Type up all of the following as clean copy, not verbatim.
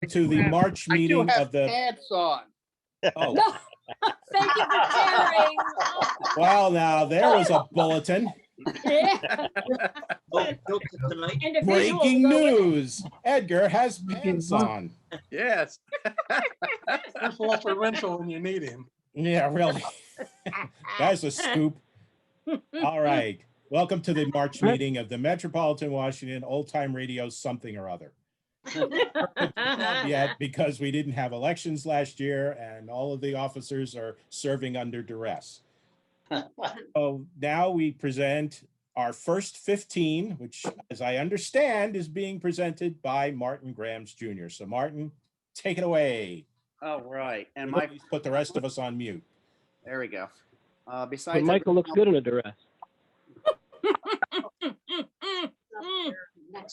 to the March I do meeting have of the, pants on. oh, No, thank you for sharing. well, now there was a bulletin. Yeah. No filter tonight. And a visual Breaking to go with it. news. Edgar has pants on. Yes. That's Walter Winchell when you need him. Yeah, really. That's a scoop. All right. Welcome to the March meeting of the Metropolitan Washington Old Time Radio something or other. Not yet, because we didn't have elections last year and all of the officers are serving under duress. So now we present our first 15, which, as I understand, is being presented by Martin Grams Jr. So Martin, take it away. Oh, right. And Please put the rest of us on mute. there we go. But Besides, Michael looks good in a duress.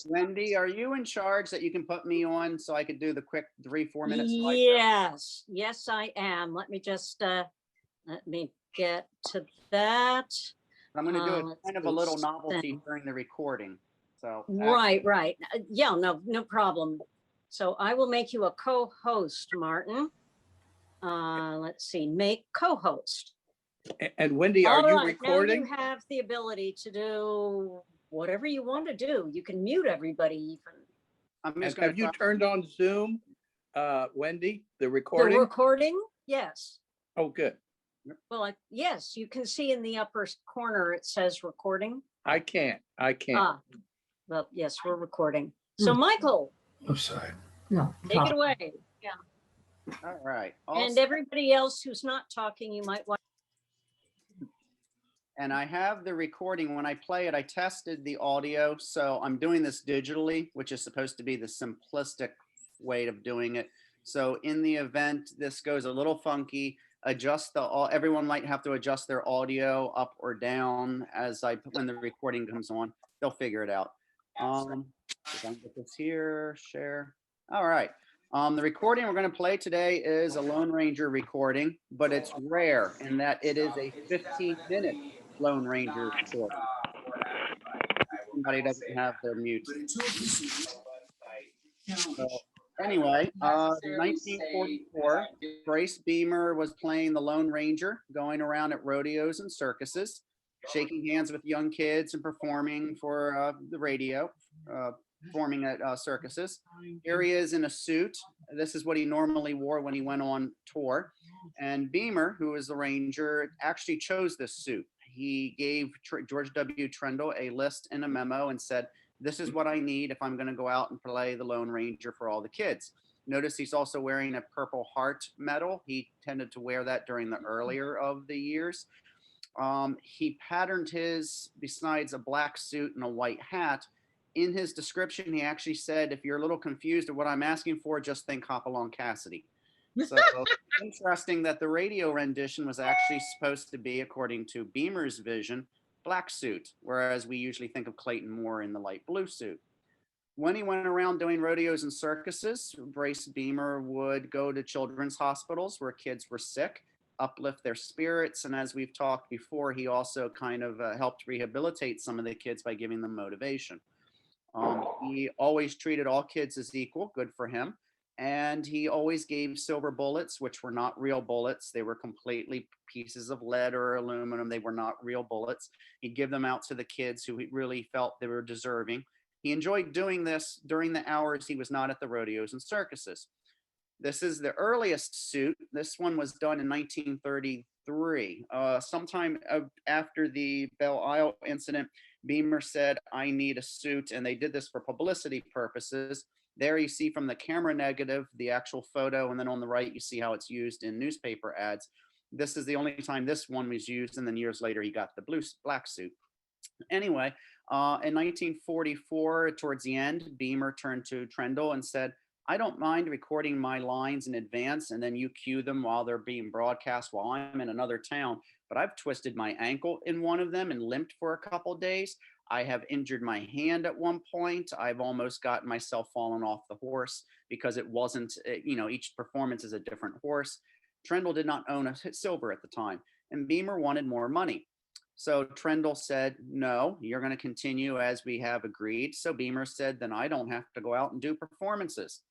Wendy, are you in charge that you can put me on so I could do the quick 3-4 minutes? Yes, I am. Let me just let me get to that. I'm going to do let's it kind of a see, little novelty then. during the recording. So Right. Yeah, no problem. So I will make you a co-host, Martin. Let's see, make co-host. And Wendy, are All you right, recording? Now you have the ability to do whatever you want to do. You can mute everybody even. I'm And just going have you to turned on Zoom, Wendy, the The recording? recording, yes. Oh, good. Well, yes, you can see in the upper corner, it says recording. I can't. Well, yes, we're recording. So Michael, I'm sorry. No. take it away. all right. And everybody else who's not talking, you might want. And I have the recording. When I play it, I tested the audio. So I'm doing this digitally, which is supposed to be the simplistic way of doing it. So in the event this goes a little funky, everyone might have to adjust their audio up or down when the recording comes on. They'll figure it out. Get this here, share. All right. The recording we're going to play today is a Lone Ranger recording, but it's rare in that it is a 15-minute Lone Ranger recording. Somebody doesn't have their mute. So, anyway, 1944, Grace Beehmer was playing the Lone Ranger, going around at rodeos and circuses, shaking hands with young kids and performing for the radio, performing at circuses. Here he is in a suit. This is what he normally wore when he went on tour. And Beehmer, who is the ranger, actually chose this suit. He gave George W. Trendle a list and a memo and said, "This is what I need if I'm going to go out and play the Lone Ranger for all the kids." Notice he's also wearing a Purple Heart medal. He tended to wear that during the earlier of the years. He patterned his, besides a black suit and a white hat, in his description, he actually said, "If you're a little confused at what I'm asking for, just think Hopalong Cassidy." So interesting that the radio rendition was actually supposed to be, according to Beehmer's vision, black suit, whereas we usually think of Clayton Moore in the light blue suit. When he went around doing rodeos and circuses, Grace Beehmer would go to children's hospitals where kids were sick, uplift their spirits, and as we've talked before, he also kind of helped rehabilitate some of the kids by giving them motivation. He always treated all kids as equal, good for him. And he always gave silver bullets, which were not real bullets. They were completely pieces of lead or aluminum. They were not real bullets. He'd give them out to the kids who he really felt they were deserving. He enjoyed doing this during the hours he was not at the rodeos and circuses. This is the earliest suit. This one was done in 1933. Sometime after the Belle Isle incident, Beehmer said, "I need a suit," and they did this for publicity purposes. There you see from the camera negative, the actual photo, and then on the right, you see how it's used in newspaper ads. This is the only time this one was used, and then years later, he got the black suit. Anyway, in 1944, towards the end, Beehmer turned to Trendle and said, "I don't mind recording my lines in advance, and then you cue them while they're being broadcast while I'm in another town, but I've twisted my ankle in one of them and limped for a couple days. I have injured my hand at one point. I've almost gotten myself fallen off the horse because it wasn't, each performance is a different horse." Trendle did not own a silver at the time, and Beehmer wanted more money. So Trendle said, "No, you're going to continue as we have agreed." So Beehmer said, "Then I don't have to go out and do performances."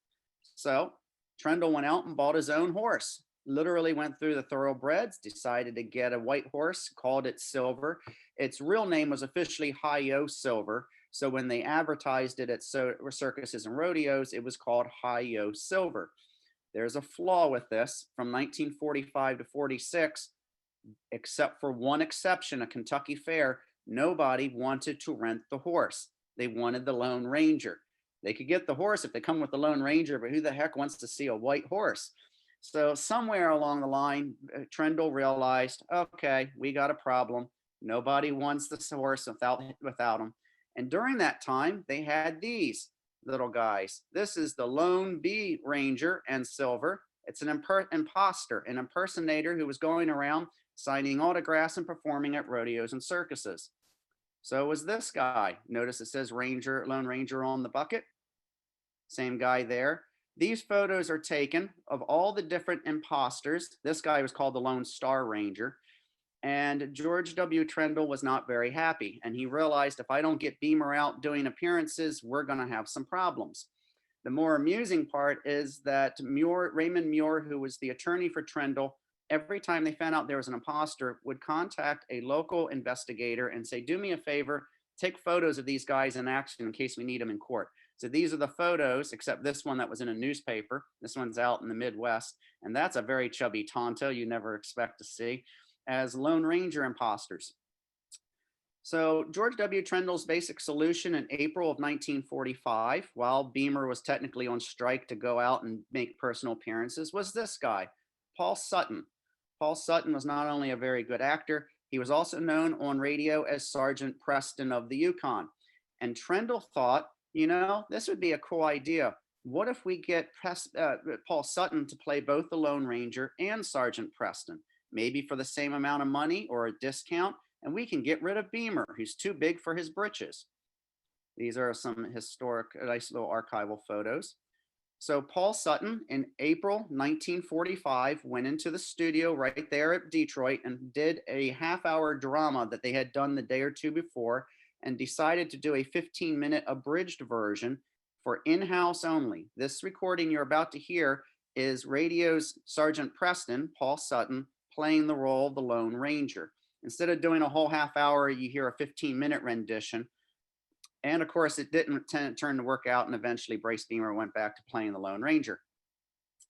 So Trendle went out and bought his own horse, literally went through the thoroughbreds, decided to get a white horse, called it Silver. Its real name was officially Hi-Yo Silver. So when they advertised it at circuses and rodeos, it was called Hi-Yo Silver. There's a flaw with this. From 1945 to 46, except for one exception, a Kentucky fair, nobody wanted to rent the horse. They wanted the Lone Ranger. They could get the horse if they come with the Lone Ranger, but who the heck wants to see a white horse? So somewhere along the line, Trendle realized, okay, we got a problem. Nobody wants this horse without him. And during that time, they had these little guys. This is the Lone Bee Ranger and Silver. It's an imposter, an impersonator who was going around signing autographs and performing at rodeos and circuses. So was this guy. Notice it says Ranger, Lone Ranger on the bucket. Same guy there. These photos are taken of all the different imposters. This guy was called the Lone Star Ranger. And George W. Trendle was not very happy. And he realized, if I don't get Beehmer out doing appearances, we're going to have some problems. The more amusing part is that Raymond Muir, who was the attorney for Trendle, every time they found out there was an imposter, would contact a local investigator and say, do me a favor, take photos of these guys in action in case we need them in court. So these are the photos, except this one that was in a newspaper. This one's out in the Midwest. And that's a very chubby Tonto you never expect to see, as Lone Ranger imposters. So George W. Trendle's basic solution in April of 1945, while Beehmer was technically on strike to go out and make personal appearances, was this guy, Paul Sutton. Paul Sutton was not only a very good actor, he was also known on radio as Sergeant Preston of the Yukon. And Trendle thought, you know, this would be a cool idea. What if we get Paul Sutton to play both the Lone Ranger and Sergeant Preston, maybe for the same amount of money or a discount, and we can get rid of Beehmer, who's too big for his britches. These are some historic, nice little archival photos. So Paul Sutton in April 1945 went into the studio right there at Detroit and did a half-hour drama that they had done the day or two before, and decided to do a 15-minute abridged version for in-house only. This recording you're about to hear is radio's Sergeant Preston, Paul Sutton, playing the role of the Lone Ranger. Instead of doing a whole half hour, you hear a 15-minute rendition. And of course, it didn't turn to work out, and eventually Bryce Beehmer went back to playing the Lone Ranger.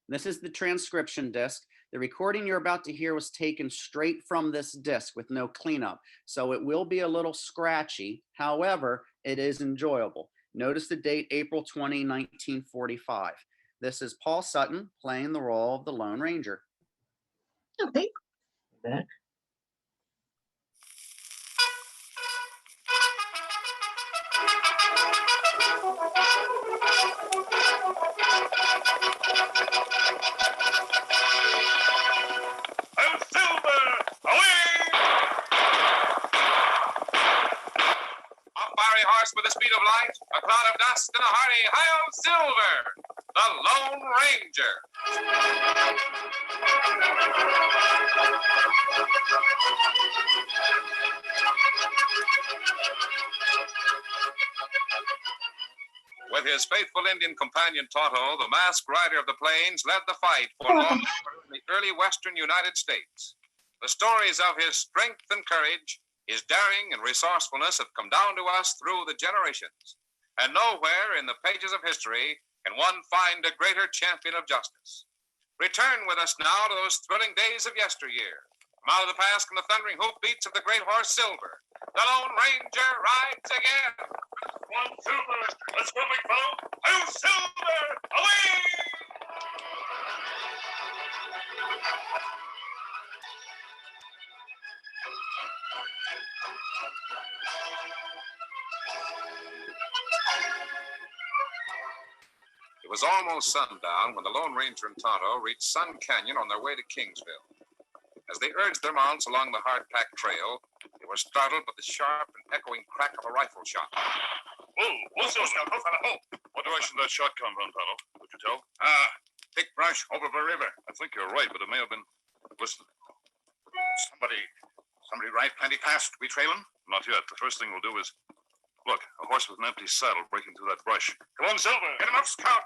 This is the transcription disc. The recording you're about to hear was taken straight from this disc with no cleanup. So it will be a little scratchy. However, it is enjoyable. Notice the date, April 20, 1945. This is Paul Sutton playing the role of the Lone Ranger. Okay. Back. Horse with the speed of light, a cloud of dust, and a hearty hi-yo Silver, the Lone Ranger. With his faithful Indian companion Tonto, the masked rider of the plains led the fight for law in the early western United States. The stories of his strength and courage, his daring and resourcefulness have come down to us through the generations. And nowhere in the pages of history can one find a greater champion of justice. Return with us now to those thrilling days of yesteryear. From out of the past come the thundering hoofbeats of the great horse Silver. The Lone Ranger rides again. One Silver, let's go, big fellow. Oh, Silver, away! It was almost sundown when the Lone Ranger and Tonto reached Sun Canyon on their way to Kingsville. As they urged their mounts along the hard-packed trail, they were startled by the sharp and echoing crack of a rifle shot. Whoa, Silver, what direction did that shot come from, Tonto? Could you tell? Thick brush over the river. I think you're right, but it may have been... Listen. Somebody ride plenty fast. We trail him? Not yet. The first thing we'll do is... Look, a horse with an empty saddle breaking through that brush. Come on, Silver. Get him up, Scout.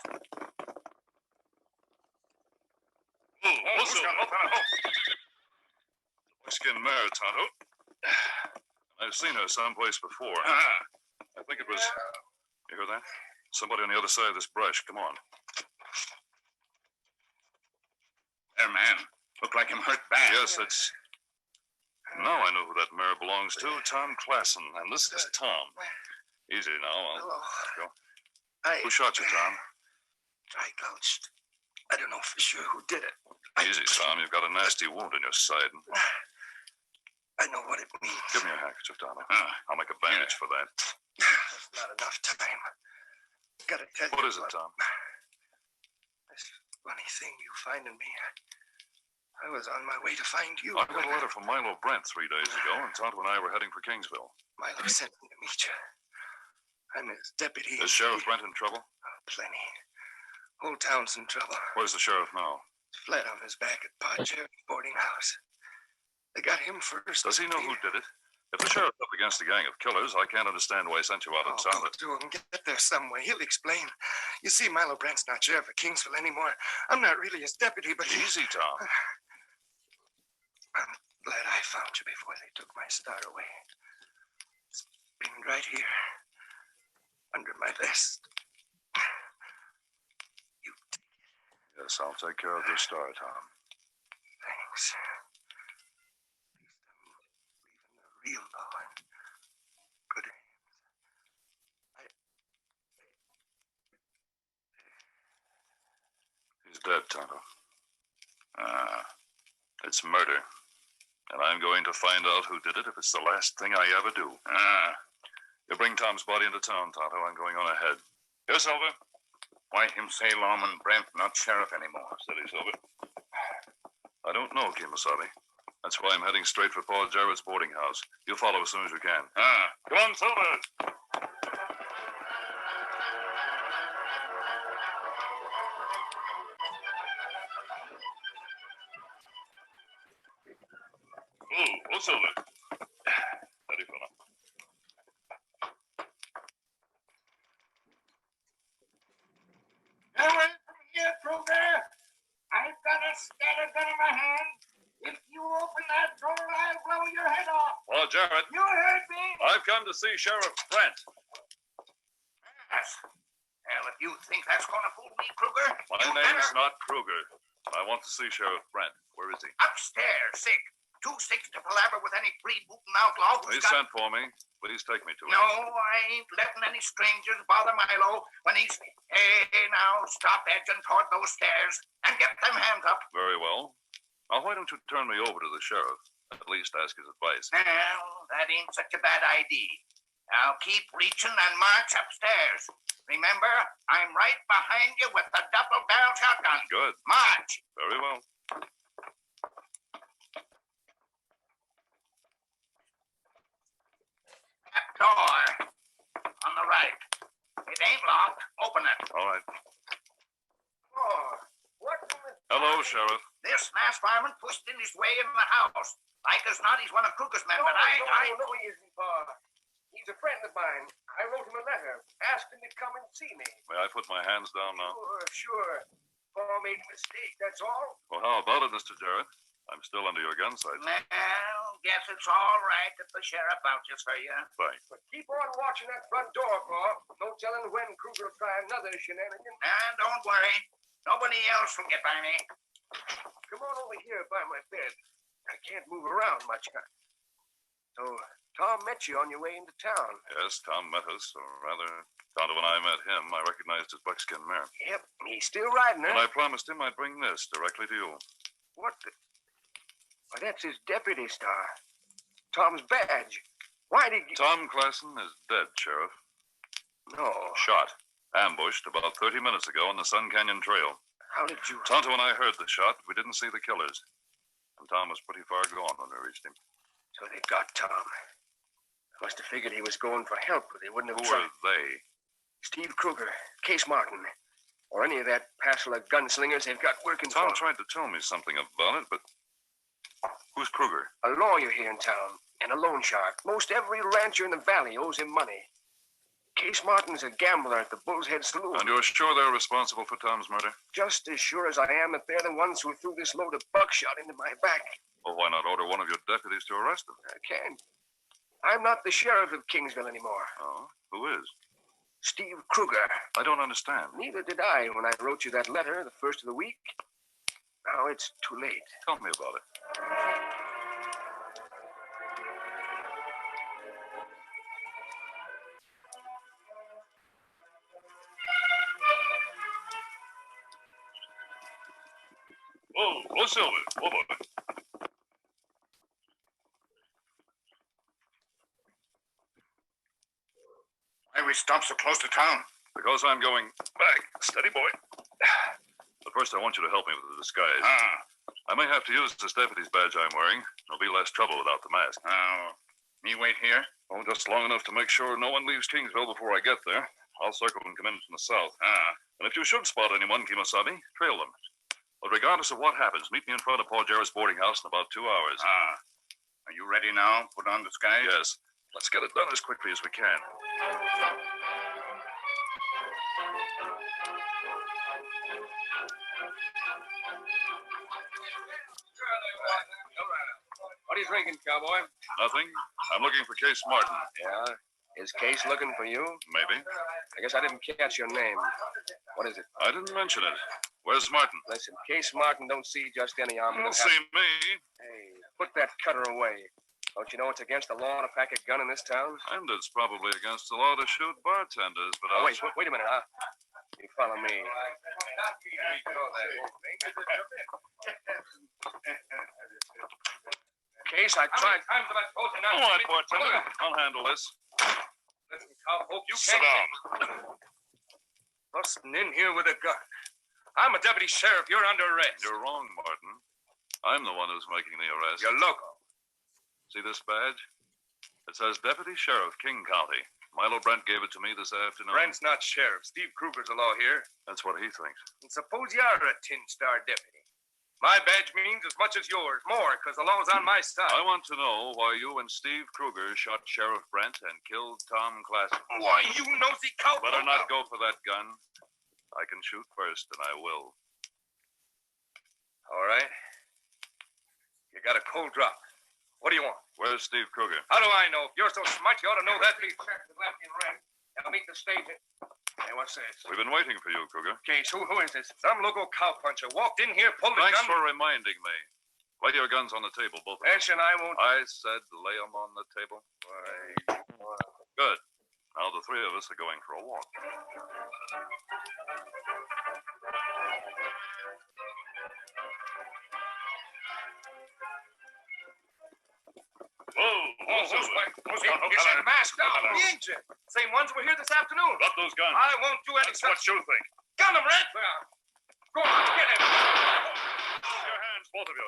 Buckskin mare, Tonto. I've seen her someplace before. I think it was... You hear that? Somebody on the other side of this brush. Come on. There, man. Look like him hurt bad. Yes, it's... Now I know who that mare belongs to. Tom Klassen. And this is Tom. Easy now. Go. Who shot you, Tom? I gouched. I don't know for sure who did it. Easy, Tom. You've got a nasty wound in your side. I know what it means. Give me your handkerchief, Tonto. I'll make a bandage for that. There's not enough time. Gotta tell you. What is it, Tom? This funny thing you finding me. I was on my way to find you. I got a letter from Milo Brent 3 days ago, and Tonto and I were heading for Kingsville. Milo sent me to meet you. I'm his deputy. Is Sheriff Brent in trouble? Oh, plenty. Whole town's in trouble. Where's the sheriff now? Flat on his back at Pa Jerry's boarding house. They got him first. Does he know who did it? If the sheriff's up against a gang of killers, I can't understand why he sent you out and Go sounded. to him. Get there some way. He'll explain. You see, Milo Brent's not sheriff of Kingsville anymore. I'm not really his deputy, but Easy, Tom. I'm glad I found you before they took my star away. It's pinned right here, under my vest. You take it. Yes, I'll take care of your star, Tom. Thanks. At least I'm leaving the real law in good hands. He's dead, Tonto. It's murder. And I'm going to find out who did it if it's the last thing I ever do. You bring Tom's body into town, Tonto. I'm going on ahead. Here, Silver. Why him say Lawman Brent not sheriff anymore? Steady, Silver. I don't know, Kemosabe. That's why I'm heading straight for Paul Jarrett's boarding house. You follow as soon as you can. Come on, Silver. Oh, Silver. Steady, fella. Away from here, Kruger. I've got a scatter gun in my hand. If you open that door, I'll blow your head off. Paul Jarrett, You heard me? I've come to see Sheriff Brent. Yes. Well, if you think that's going to fool me, Kruger, My you name's better... not Kruger. I want to see Sheriff Brent. Where is he? Upstairs, sick. Too sick to palaver with any freebooting outlaw who's He got... sent for me. Please take me to him. No, I ain't letting any strangers bother Milo when he's... Hey, now, stop edging toward those stairs and get them hands up. Very well. Now, why don't you turn me over to the sheriff? At least ask his advice. Well, that ain't such a bad idea. Now, keep reaching and march upstairs. Remember, I'm right behind you with the double-barrel shotgun. Good. March. Very well. That door on the right. It ain't locked. Open it. All right. Oh, what in the... Hello, Sheriff. This masked fireman pushed in his way in the house. Like as not, he's one of Kruger's men, but I... No, he isn't, Pa. He's a friend of mine. I wrote him a letter. Asked him to come and see me. May I put my hands down now? Sure. Pa made a mistake, that's all. Well, how about it, Mr. Jarrett? I'm still under your gun sights. Well, guess it's all right if the sheriff vouches for you. Thanks. But keep on watching that front door, Pa. No telling when Kruger will try another shenanigan. And don't worry. Nobody else will get by me. Come on over here by my bed. I can't move around much. So, Tom met you on your way into town. Yes, Tom met us, or rather, Tonto and I met him. I recognized his buckskin mare. Yep, he's still riding her. And I promised him I'd bring this directly to you. What the... Why, that's his deputy star. Tom's badge. Why did you... Tom Klassen is dead, Sheriff. No. Shot. Ambushed about 30 minutes ago on the Sun Canyon Trail. How did you... Tonto and I heard the shot, but we didn't see the killers. And Tom was pretty far gone when we reached him. So they got Tom. Must have figured he was going for help, but they wouldn't have Who tried. are they? Steve Kruger, Case Martin, or any of that passel of gunslingers they've got working Tom for 'em. tried to tell me something about it, but who's Kruger? A lawyer here in town, and a loan shark. Most every rancher in the valley owes him money. Case Martin's a gambler at the Bull's Head Saloon. And you're sure they're responsible for Tom's murder? Just as sure as I am that they're the ones who threw this load of buckshot into my back. Well, why not order one of your deputies to arrest them? I can't. I'm not the sheriff of Kingsville anymore. Oh, who is? Steve Kruger. I don't understand. Neither did I when I wrote you that letter the first of the week. Now it's too late. Tell me about it. Oh, Silver. Oh, boy. Why we stop so close to town? Because I'm going back. Steady, boy. But first, I want you to help me with the disguise. I may have to use this deputy's badge I'm wearing. There'll be less trouble without the mask. Me wait here? Oh, just long enough to make sure no one leaves Kingsville before I get there. I'll circle and come in from the south. And if you should spot anyone, Kimasabi, trail them. But regardless of what happens, meet me in front of Paul Jarrett's boarding house in about 2 hours. Are you ready now? Put on disguise? Yes. Let's get it done as quickly as we can. What are you drinking, cowboy? Nothing. I'm looking for Case Martin. Yeah? Is Case looking for you? Maybe. I guess I didn't catch your name. What is it? I didn't mention it. Where's Martin? Listen, Case Martin don't see just any army. Don't see me. Hey, put that cutter away. Don't you know it's against the law to pack a gun in this town? And it's probably against the law to shoot bartenders, but Oh, I'll... wait a minute, huh? You follow me. Case, I tried. All right, bartender. I'll handle this. Listen, cowpoke, you Sit can't. down. Busting in here with a gun. I'm a deputy sheriff. You're under arrest. You're wrong, Martin. I'm the one who's making the arrest. You're loco. See this badge? It says Deputy Sheriff, King County. Milo Brent gave it to me this afternoon. Brent's not sheriff. Steve Kruger's the law here. That's what he thinks. And suppose you are a 10-star deputy. My badge means as much as yours. More, because the law's on my side. I want to know why you and Steve Kruger shot Sheriff Brent and killed Tom Classen. Why, you nosy cowboy. Better not go for that gun. I can shoot first, and I will. All right. You got a cold drop. What do you want? Where's Steve Kruger? How do I know? If you're so smart, you ought to know that. Please check the left and right. Now meet the stage. Hey, what's this? We've been waiting for you, Kruger. Case, who is this? Some local cowpuncher walked in here, pulled a Thanks gun. for reminding me. Lay your guns on the table, both of them. Yes, and I won't. I said lay them on the table. Good. Now the three of us are going for a walk. He's got a mask now. The agent. Same ones were here this afternoon. Drop those guns. I won't do any That's what you think. Gun him, Red. Go on, get him. Your hands, both of you.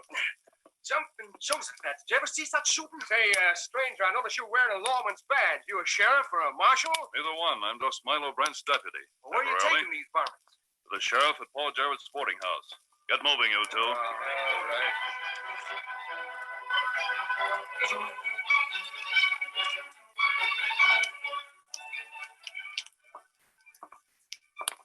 Jumping Josephat. Did you ever see such shooting? Say, stranger, I notice you're wearing a lawman's badge. You a sheriff or a marshal? Neither one. I'm just Milo Brent's deputy. Where are you taking these varmints? The sheriff at Paul Jarrett's boarding house. Get moving, you two. All right.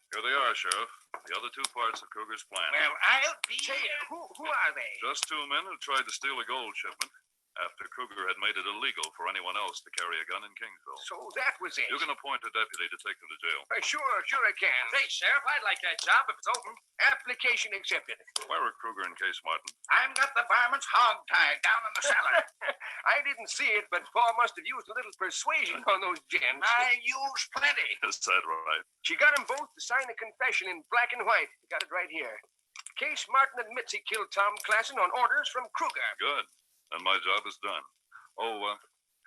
Here they are, Sheriff. The other two parts of Kruger's plan. Well, I'll be... Say, who are they? Just two men who tried to steal a gold shipment after Kruger had made it illegal for anyone else to carry a gun in Kingsville. So that was it. You can appoint a deputy to take them to jail. Sure I can. Say, Sheriff, I'd like that job if it's open. Application accepted. Where are Kruger and Case Martin? I've got the varmints hog-tied down in the cellar. I didn't see it, but Paul must have used a little persuasion on those gents. I use plenty. Is that right? She got them both to sign a confession in black and white. Got it right here. Case Martin admits he killed Tom Classen on orders from Kruger. Good. And my job is done. Oh,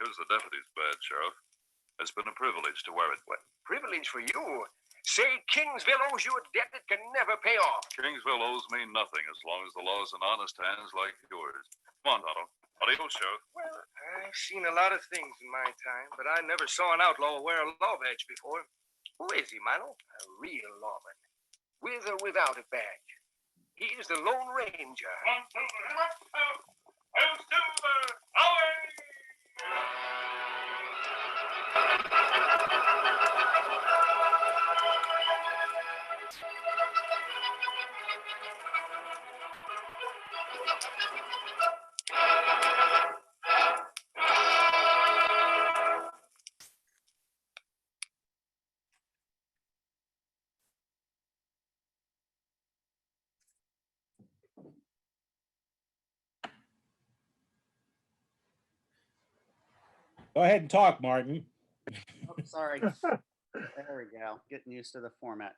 here's the deputy's badge, Sheriff. It's been a privilege to wear it. What privilege for you? Say Kingsville owes you a debt that can never pay off. Kingsville owes me nothing as long as the law's in honest hands like yours. Come on, Tonto. Adios, Sheriff. Well, I've seen a lot of things in my time, but I never saw an outlaw wear a law badge before. Who is he, Milo? A real lawman. With or without a badge. He's the Lone Ranger. Silver, away! Go ahead and talk, Martin. Oh, sorry. There we go. Getting used to the format.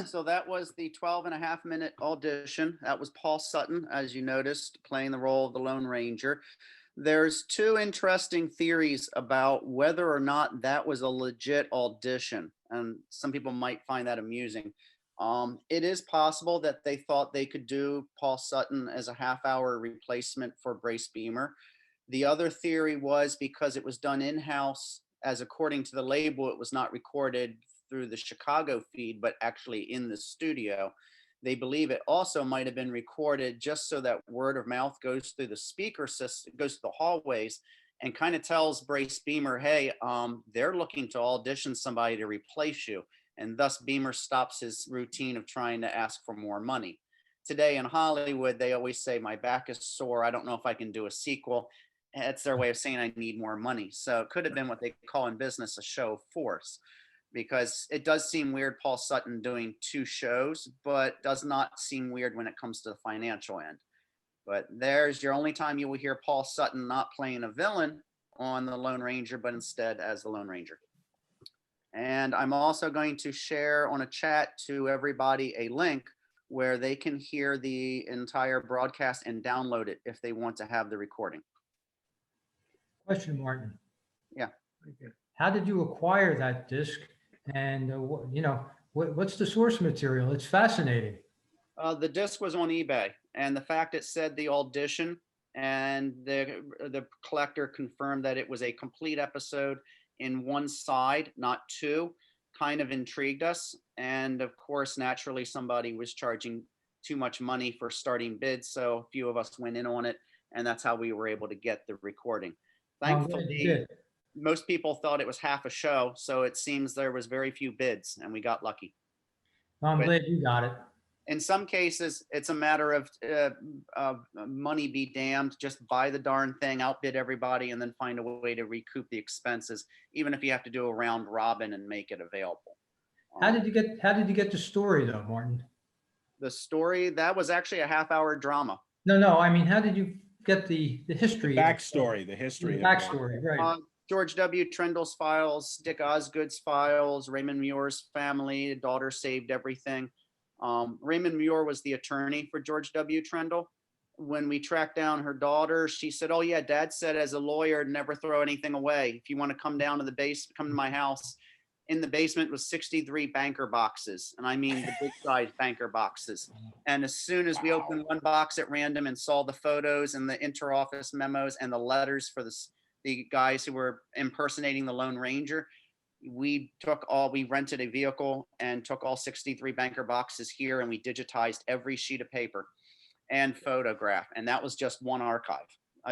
So that was the 12.5-minute audition. That was Paul Sutton, as you noticed, playing the role of the Lone Ranger. There's two interesting theories about whether or not that was a legit audition, and some people might find that amusing. It is possible that they thought they could do Paul Sutton as a half-hour replacement for Brace Beehmer. The other theory was because it was done in-house, as according to the label, it was not recorded through the Chicago feed, but actually in the studio. They believe it also might have been recorded just so that word of mouth goes through the speaker system, goes to the hallways, and kind of tells Brace Beehmer, hey, they're looking to audition somebody to replace you. And thus Beehmer stops his routine of trying to ask for more money. Today in Hollywood, they always say, my back is sore. I don't know if I can do a sequel. That's their way of saying I need more money. So it could have been what they call in business a show of force, because it does seem weird Paul Sutton doing 2 shows, but does not seem weird when it comes to the financial end. But there's your only time you will hear Paul Sutton not playing a villain on the Lone Ranger, but instead as the Lone Ranger. And I'm also going to share on a chat to everybody a link where they can hear the entire broadcast and download it if they want to have the recording. Question, Martin. Yeah. How did you acquire that disc? And, what's the source material? It's fascinating. The disc was on eBay, and the fact it said the audition, and the collector confirmed that it was a complete episode in one side, not 2, kind of intrigued us. And of course, naturally, somebody was charging too much money for starting bids, so a few of us went in on it, and that's how we were able to get the recording. Thankfully, most people thought it was half a show, so it seems there was very few bids, and we got lucky. I'm glad you got it. In some cases, it's a matter of money be damned. Just buy the darn thing, outbid everybody, and then find a way to recoup the expenses, even if you have to do a round robin and make it available. How did you get the story though, Martin? The story, that was actually a half-hour drama. No. I mean, how did you get the history? The backstory, the history. The backstory, right. George W. Trendle's files, Dick Osgood's files, Raymond Muir's family, the daughter saved everything. Raymond Muir was the attorney for George W. Trendle. When we tracked down her daughter, she said, oh yeah, Dad said as a lawyer, never throw anything away. If you want to come down to the base, come to my house. In the basement was 63 banker boxes. And I mean the big size banker boxes. And as soon as we opened one box at random and saw the photos and the inter-office memos and the letters for the guys who were impersonating the Lone Ranger, we rented a vehicle and took all 63 banker boxes here, and we digitized every sheet of paper and photograph. And that was just one archive.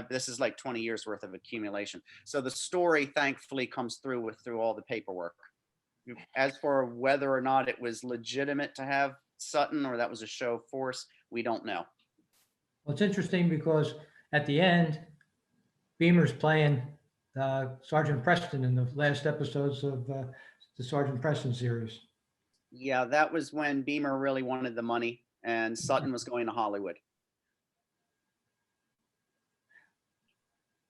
This is like 20 years worth of accumulation. So the story thankfully comes through all the paperwork. As for whether or not it was legitimate to have Sutton or that was a show of force, we don't know. Well, it's interesting because at the end, Beehmer's playing Sergeant Preston in the last episodes of the Sergeant Preston series. Yeah, that was when Beehmer really wanted the money and Sutton was going to Hollywood.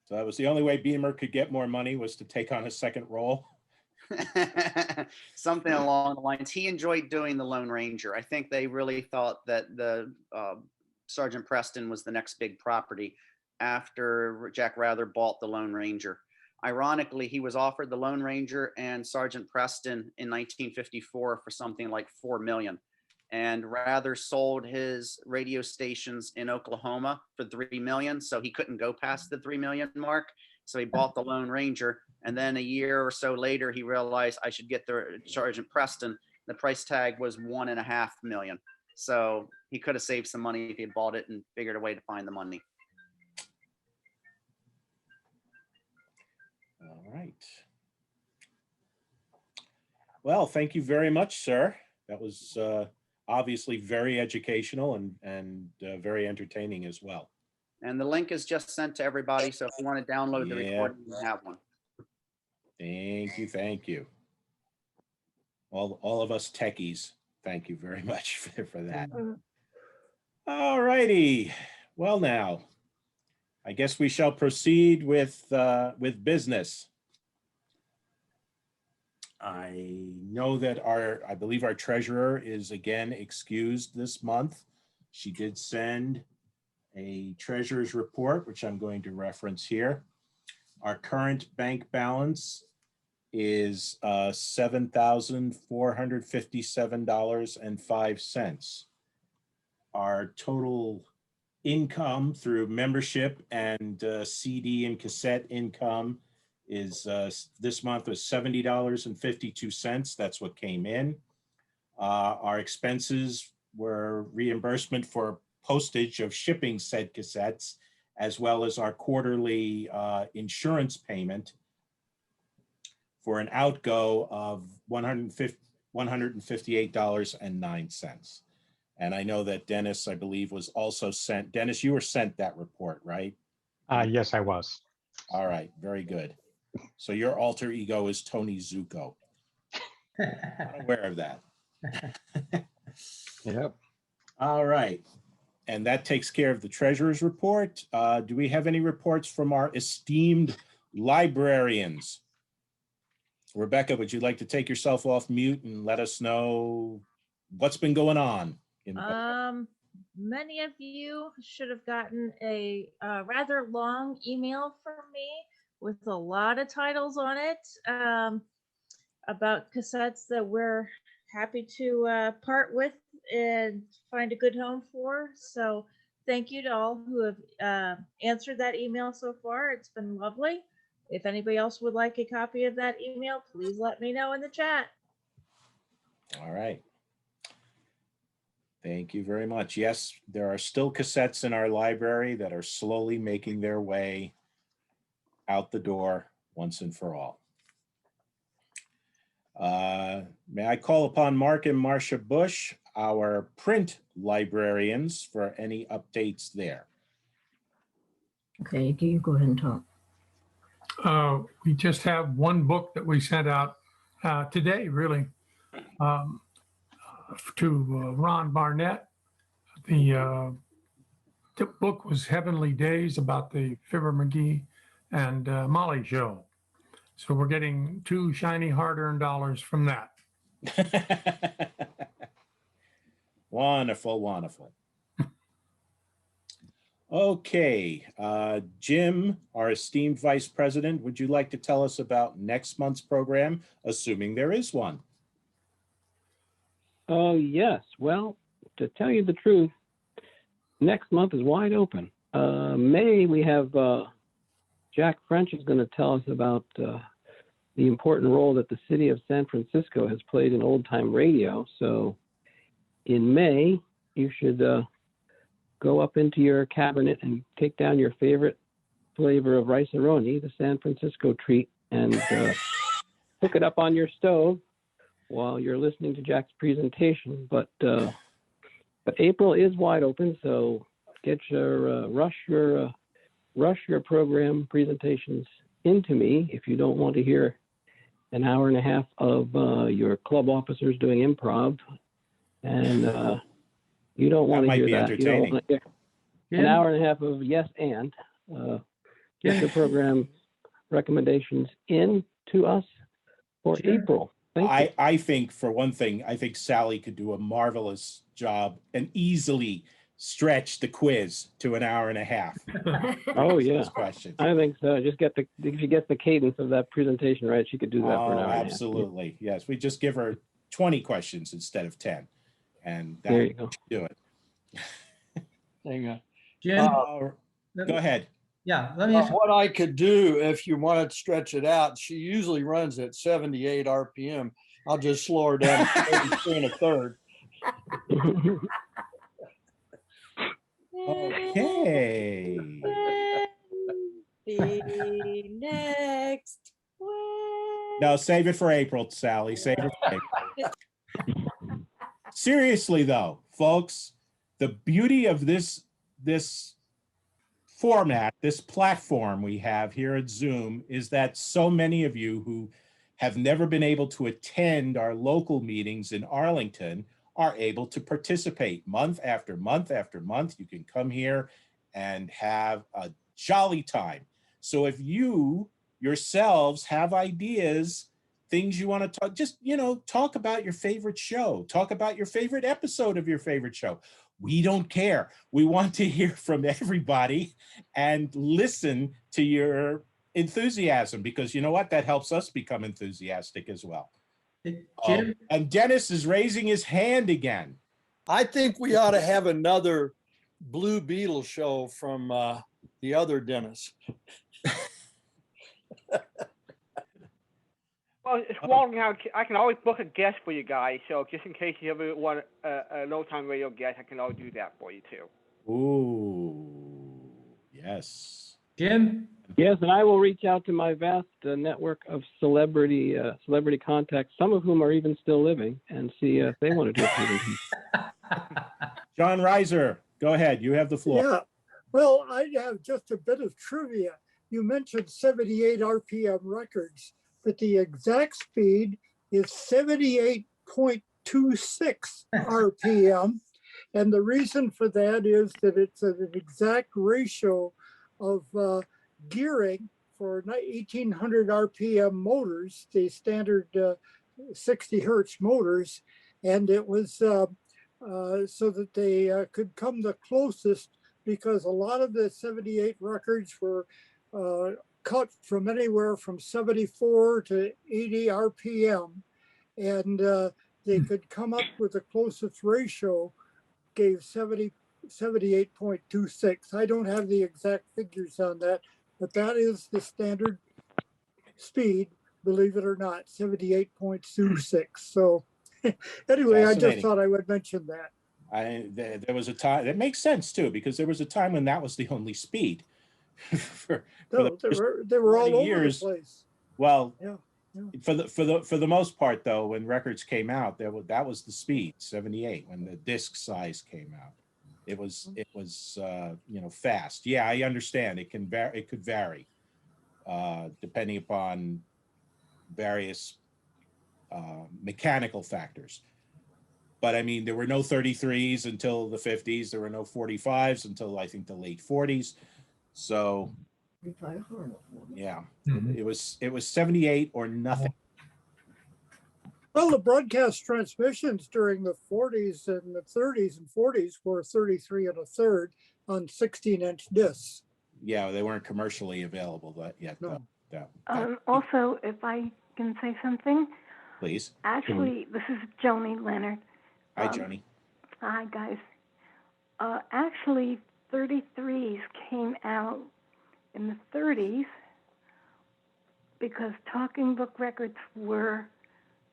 So that was the only way Beehmer could get more money, was to take on a second role. Something along the lines. He enjoyed doing the Lone Ranger. I think they really thought that the Sergeant Preston was the next big property after Jack Rather bought the Lone Ranger. Ironically, he was offered the Lone Ranger and Sergeant Preston in 1954 for something like $4 million. And Rather sold his radio stations in Oklahoma for $3 million. So he couldn't go past the $3 million mark. So he bought the Lone Ranger. And then a year or so later, he realized I should get the Sergeant Preston. The price tag was $1.5 million. So he could have saved some money if he had bought it and figured a way to find the money. All right. Well, thank you very much, sir. That was obviously very educational and very entertaining as well. And the link is just sent to everybody. So if you want to download the recording, you have one. Thank you. Thank you. All of us techies, thank you very much for that. All righty. Well, now, I guess we shall proceed with business. I know that I believe our treasurer is again excused this month. She did send a treasurer's report, which I'm going to reference here. Our current bank balance is $7,457.05. Our total income through membership and CD and cassette income is this month was $70.52. That's what came in. Our expenses were reimbursement for postage of shipping said cassettes, as well as our quarterly insurance payment for an outgo of $158.09. And I know that Dennis, I believe, was also sent. Dennis, you were sent that report, right? Yes, I was. All right, very good. So your alter ego is Tony Zuko. I'm aware of that. Yep. All right. And that takes care of the treasurer's report. Do we have any reports from our esteemed librarians? Rebecca, would you like to take yourself off mute and let us know what's been going on? Many of you should have gotten a rather long email from me with a lot of titles on it about cassettes that we're happy to part with and find a good home for. So thank you to all who have answered that email so far. It's been lovely. If anybody else would like a copy of that email, please let me know in the chat. All right. Thank you very much. Yes, there are still cassettes in our library that are slowly making their way out the door once and for all. May I call upon Mark and Marcia Bush, our print librarians, for any updates there? Okay, you go ahead and talk. We just have one book that we sent out today, really, to Ron Barnett. The book was Heavenly Days, about the Fibber McGee and Molly show. So we're getting 2 shiny hard-earned dollars from that. Wonderful, wonderful. Okay, Jim, our esteemed vice president, would you like to tell us about next month's program, assuming there is one? Oh, yes. Well, to tell you the truth, next month is wide open. May, we have Jack French is going to tell us about the important role that the city of San Francisco has played in old-time radio. So in May, you should go up into your cabinet and take down your favorite flavor of rice-a-roni, the San Francisco treat, and hook it up on your stove while you're listening to Jack's presentation. But April is wide open, so get your rush your program presentations into me if you don't want to hear an hour and a half of your club officers doing improv, and you don't want to hear that. You don't want to hear an hour and a half of yes and. Get your program recommendations in to us for April. I think, for one thing, I think Sally could do a marvelous job and easily stretch the quiz to an hour and a half. Oh yeah, questions. I think so. Just if she gets the cadence of that presentation right, she could do that for an hour. Absolutely, yes. We just give her 20 questions instead of 10, and that there you go. Do it. There you go. Jim, go ahead. Yeah, let me ask what I could do if you wanted to stretch it out. She usually runs at 78 RPM. I'll just slow her down to 33 1/3. Okay. Be next. No, save it for April, Sally. Save it for April. Seriously, though, folks, the beauty of this format, this platform we have here at Zoom, is that so many of you who have never been able to attend our local meetings in Arlington are able to participate month after month after month. You can come here and have a jolly time. So if you yourselves have ideas, things you want to talk, just, talk about your favorite show, talk about your favorite episode of your favorite show. We don't care. We want to hear from everybody and listen to your enthusiasm, because you know what? That helps us become enthusiastic as well. Jim? And Dennis is raising his hand again. I think we ought to have another Blue Beetle show from the other Dennis. Well, it's Walton. I can always book a guest for you guys. So just in case you ever want an old-time radio guest, I can always do that for you too. Ooh, yes. Jim? Yes, and I will reach out to my vast network of celebrity contacts, some of whom are even still living, and see if they want to do a presentation. John Reiser, go ahead. You have the floor. Yeah. Well, I have just a bit of trivia. You mentioned 78 RPM records, but the exact speed is 78.26 RPM. And the reason for that is that it's an exact ratio of gearing for 1800 RPM motors, the standard 60 hertz motors. And it was so that they could come the closest, because a lot of the 78 records were cut from anywhere from 74 to 80 RPM. And they could come up with the closest ratio, gave 78.26. I don't have the exact figures on that, but that is the standard speed, believe it or not, 78.26. So anyway, I just thought I would mention that. There was a time, that makes sense too, because there was a time when that was the only speed. for they were all over years, the place. Well, yeah. For the most part though, when records came out, that was the speed, 78. When the disc size came out, it was fast. Yeah, I understand. It could vary depending upon various mechanical factors. But I mean, there were no 33s until the 50s. There were no 45s until I think the late 40s. So yeah, it was 78 or nothing. Well, the broadcast transmissions during the 40s and the 30s and 40s were 33 1/3 on 16-inch discs. Yeah, they weren't commercially available yet. No. Also, if I can say something. Please. Actually, this is Joni Leonard. Hi, Joni. Hi, guys. Actually, 33s came out in the 30s because talking book records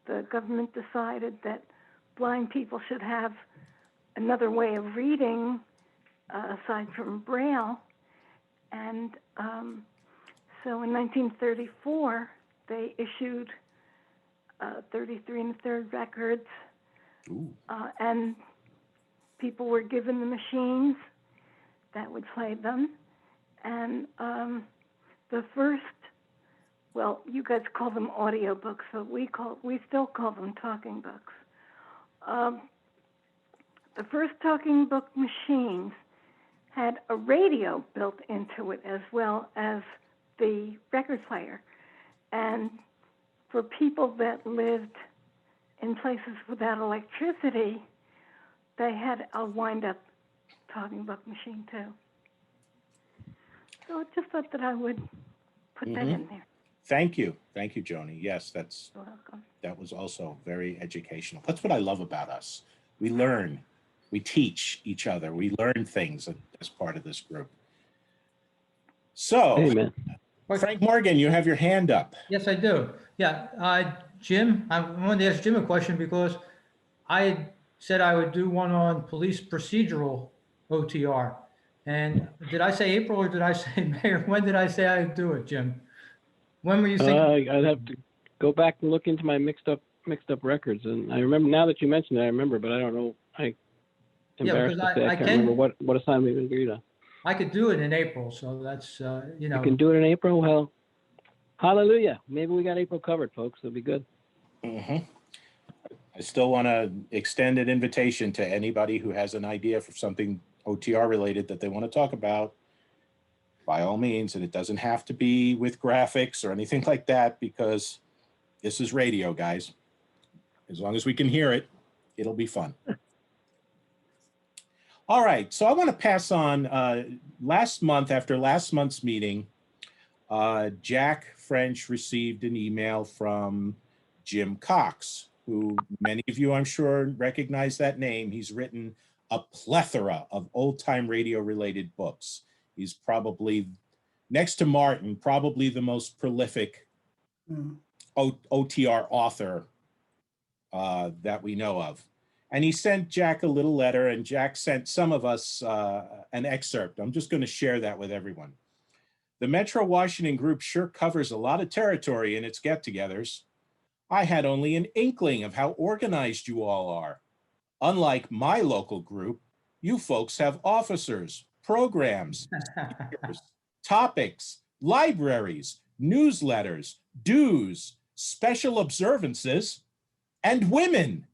the government decided that blind people should have another way of reading aside from Braille. And so in 1934, they issued 33 1/3 records. And people were given the machines that would play them. And the first, well, you guys call them audiobooks, but we still call them talking books. The first talking book machines had a radio built into it as well as the record player. And for people that lived in places without electricity, they had a wind-up talking book machine too. So I just thought that I would put that in there. Thank you, Joni. Yes, You're welcome. that was also very educational. That's what I love about us. We learn, we teach each other, we learn things as part of this group. So, Amen. Frank Morgan, you have your hand up. Yes, I do. Yeah, Jim, I wanted to ask Jim a question because I said I would do one on police procedural OTR. And did I say April or did I say May? Or when did I say I'd do it, Jim? When were you thinking? I'd have to go back and look into my mixed up records. And I remember, now that you mentioned it, I remember, but I don't know. I'm embarrassed to say I can't remember what assignment we agreed on. I could do it in April, so that's, You can do it in April? Well, hallelujah. Maybe we got April covered, folks. It'll be good. I still want to extend an invitation to anybody who has an idea for something OTR related that they want to talk about, by all means. And it doesn't have to be with graphics or anything like that, because This is radio, guys. As long as we can hear it, it'll be fun. All right, so I want to pass on last month, after last month's meeting, Jack French received an email from Jim Cox, who many of you, I'm sure, recognize that name. He's written a plethora of old-time radio-related books. He's probably, next to Martin, probably the most prolific OTR author that we know of. And he sent Jack a little letter, and Jack sent some of us an excerpt. I'm just going to share that with everyone. The Metro Washington group sure covers a lot of territory in its get-togethers. I had only an inkling of how organized you all are. Unlike my local group, you folks have officers, programs, speakers, topics, libraries, newsletters, dues, special observances, and women.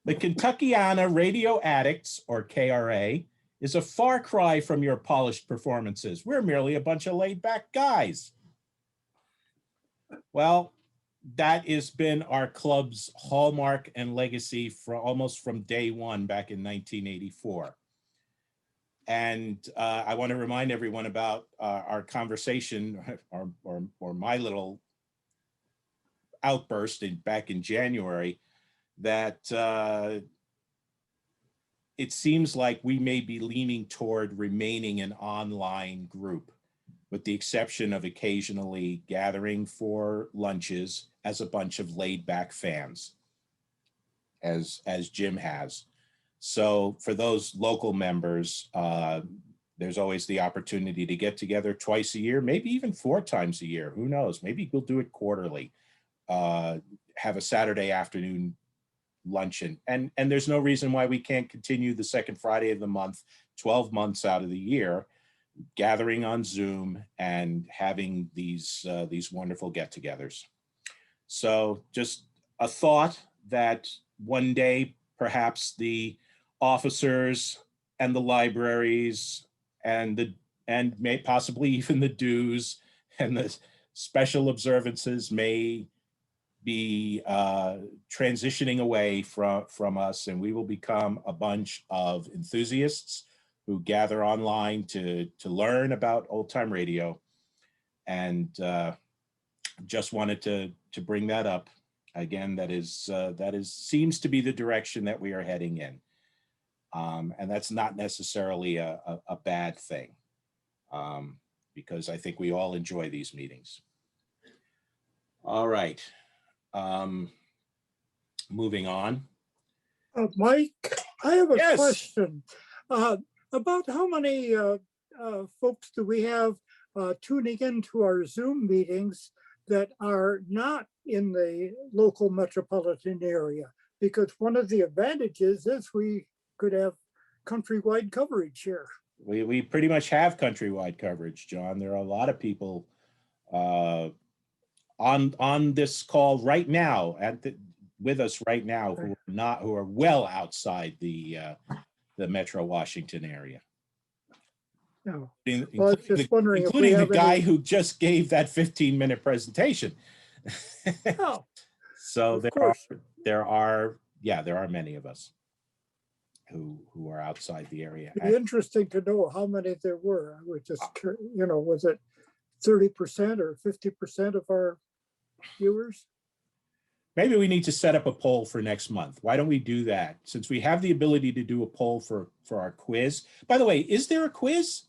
The Kentuckiana Radio Addicts, or KRA, is a far cry from your polished performances. We're merely a bunch of laid-back guys. Well, that has been our club's hallmark and legacy for almost from day one back in 1984. And I want to remind everyone about our conversation, or my little outburst back in January, that it seems like we may be leaning toward remaining an online group, with the exception of occasionally gathering for lunches as a bunch of laid-back fans, as Jim has. So for those local members, there's always the opportunity to get together twice a year, maybe even 4 times a year. Who knows? Maybe we'll do it quarterly. Have a Saturday afternoon luncheon. And there's no reason why we can't continue the second Friday of the month, 12 months out of the year, gathering on Zoom and having these wonderful get-togethers. So just a thought that one day perhaps the officers and the libraries and may possibly even the dues and the special observances may be transitioning away from us, and we will become a bunch of enthusiasts who gather online to learn about old time radio. And just wanted to bring that up again. That is seems to be the direction that we are heading in, and that's not necessarily a bad thing, because I think we all enjoy these meetings. All right. Moving on. Mike, I have a question about how many folks do we have tuning into our Zoom meetings that are not in the local metropolitan area? Because one of the advantages is we could have countrywide coverage here. We pretty much have countrywide coverage, John. There are a lot of people on this call right now, with us right now, who are well outside the Metro Washington area. No. Well, I was just wondering, including the guy who just gave that 15-minute presentation. Oh, so there are many of us who are outside the area. It'd be interesting to know how many there were. I would just, was it 30% or 50% of our viewers? Maybe we need to set up a poll for next month. Why don't we do that? Since we have the ability to do a poll for our quiz. By the way, is there a quiz?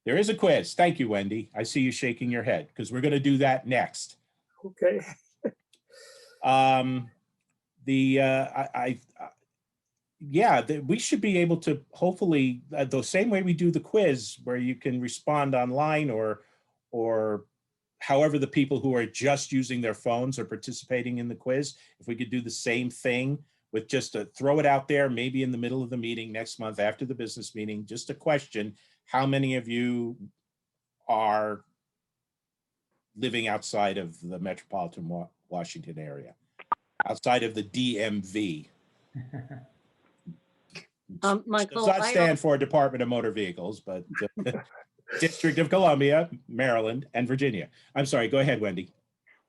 There is a quiz. Thank you, Wendy. I see you shaking your head because we're going to do that next. Okay. We should be able to hopefully the same way we do the quiz, where you can respond online or however the people who are just using their phones are participating in the quiz. If we could do the same thing with just throw it out there, maybe in the middle of the meeting next month after the business meeting, just a question: how many of you are living outside of the metropolitan Washington area, outside of the DMV? Michael, does not stand for Department of Motor Vehicles, but District of Columbia, Maryland, and Virginia. I'm sorry, go ahead, Wendy.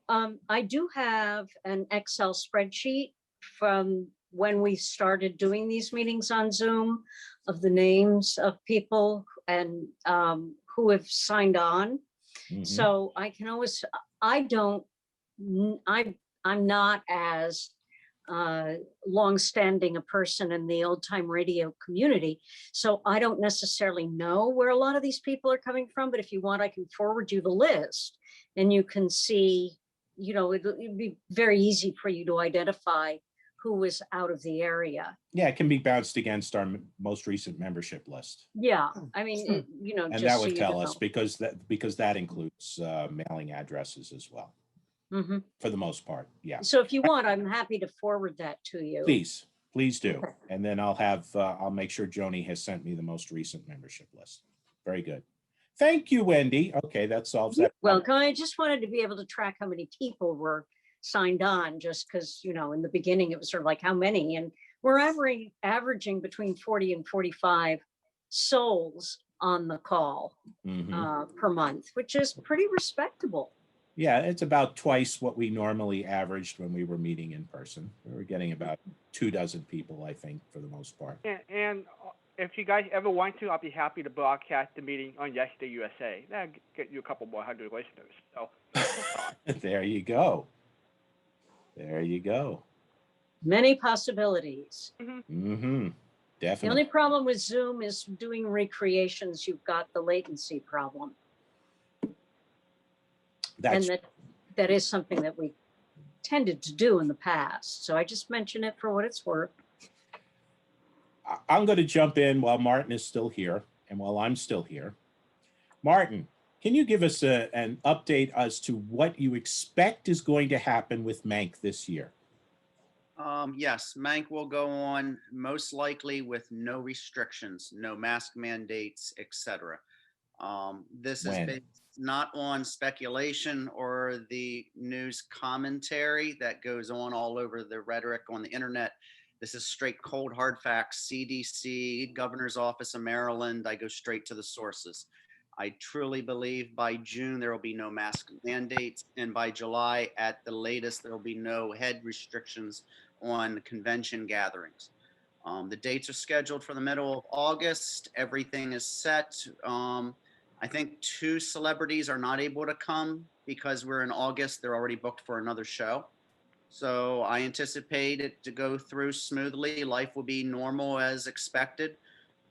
I do have an Excel spreadsheet from when we started doing these meetings on Zoom of the names of people and who have signed on. So I can always, I'm not as long-standing a person in the old time radio community. So I don't necessarily know where a lot of these people are coming from, but if you want, I can forward you the list and you can see, you know, it'd be very easy for you to identify who was out of the area. Yeah, it can be bounced against our most recent membership list. Yeah, I mean, you know, And just that so would you tell know. us because that includes mailing addresses as well, for the most part. Yeah. So if you want, I'm happy to forward that to you. Please do. And then I'll make sure Joni has sent me the most recent membership list. Very good. Thank you, Wendy. Okay, that solves that. Well, I just wanted to be able to track how many people were signed on, just because, you know, in the beginning it was sort of like how many, and we're averaging between 40 and 45 souls on the call per month, which is pretty respectable. Yeah, it's about twice what we normally averaged when we were meeting in person. We were getting about 24 people, I think, for the most part. And if you guys ever want to, I'll be happy to broadcast the meeting on Yesterday USA. That'll get you a couple more hundred listeners. So There you go. There you go. Many possibilities. Definitely. The only problem with Zoom is doing recreations. You've got the latency problem. And that is something that we tended to do in the past. So I just mention it for what it's worth. I'm going to jump in while Martin is still here and while I'm still here. Martin, can you give us an update as to what you expect is going to happen with Mank this year? Yes, Mank will go on most likely with no restrictions, no mask mandates, etc. This is based not on speculation or the news commentary that goes on all over the rhetoric on the internet. This is straight cold hard facts, CDC, Governor's Office of Maryland. I go straight to the sources. I truly believe by June there will be no mask mandates, and by July at the latest there will be no head restrictions on convention gatherings. The dates are scheduled for the middle of August. Everything is set. I think 2 celebrities are not able to come because we're in August. They're already booked for another show. So I anticipate it to go through smoothly. Life will be normal as expected.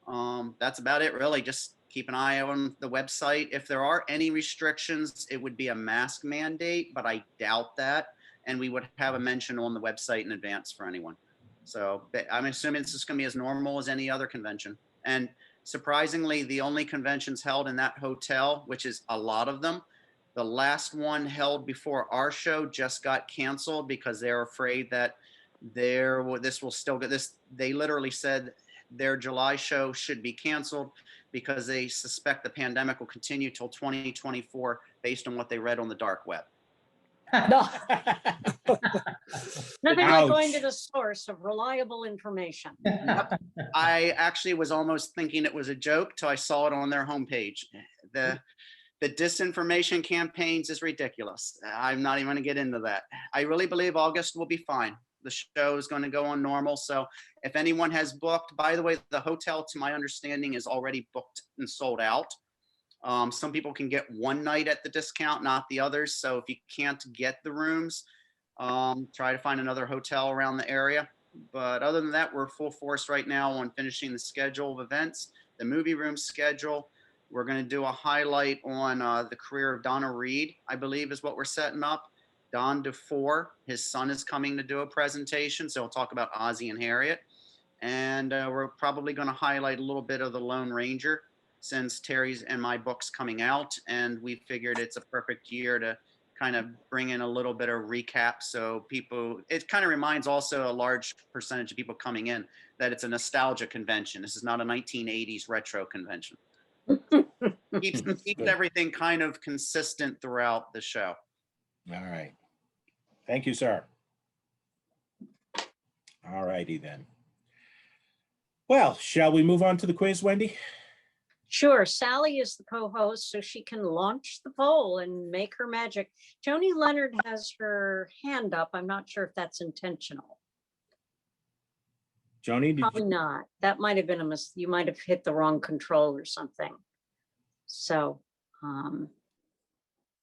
That's about it, really. Just keep an eye on the website. If there are any restrictions, it would be a mask mandate, but I doubt that. And we would have a mention on the website in advance for anyone. So I'm assuming it's just going to be as normal as any other convention. And surprisingly, the only conventions held in that hotel, which is a lot of them, the last one held before our show just got canceled because they're afraid that this will still get this. They literally said their July show should be canceled because they suspect the pandemic will continue till 2024 based on what they read on the dark web. Nothing like going to the source of reliable information. I actually was almost thinking it was a joke till I saw it on their homepage. The disinformation campaigns is ridiculous. I'm not even going to get into that. I really believe August will be fine. The show is going to go on normal. So if anyone has booked, by the way, the hotel, to my understanding, is already booked and sold out. Some people can get one night at the discount, not the others. So if you can't get the rooms, try to find another hotel around the area. But other than that, we're full force right now on finishing the schedule of events, the movie room schedule. We're going to do a highlight on the career of Donna Reed, I believe is what we're setting up. Don DeFore, his son, is coming to do a presentation. So we'll talk about Ozzie and Harriet. And we're probably going to highlight a little bit of the Lone Ranger since Terry's and my book's coming out. And we figured it's a perfect year to kind of bring in a little bit of recap. So people, it kind of reminds also a large percentage of people coming in that it's a nostalgia convention. This is not a 1980s retro convention. keeps everything kind of consistent throughout the show. All right. Thank you, sir. All righty then. Well, shall we move on to the quiz, Wendy? Sure, Sally is the co-host, so she can launch the poll and make her magic. Joni Leonard has her hand up. I'm not sure if that's intentional. Joni, did Probably you? not. That might have been a you might have hit the wrong control or something. So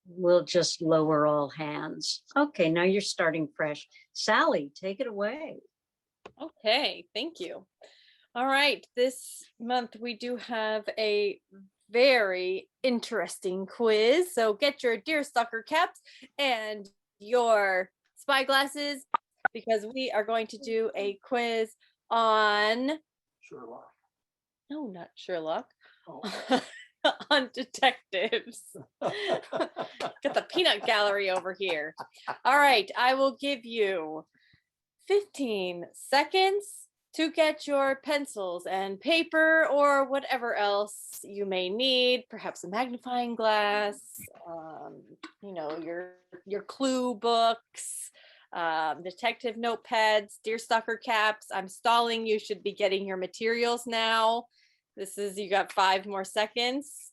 we'll just lower all hands. Okay, now you're starting fresh. Sally, take it away. Okay, thank you. All right, this month we do have a very interesting quiz. So get your deerstalker caps and your spy glasses because we are going to do a quiz on Sherlock. no, not Sherlock. Oh. On detectives. Get the peanut gallery over here. All right, I will give you 15 seconds to get your pencils and paper or whatever else you may need, perhaps a magnifying glass, you know, your clue books, detective notepads, deerstalker caps. I'm stalling. You should be getting your materials now. This is, you got 5 more seconds.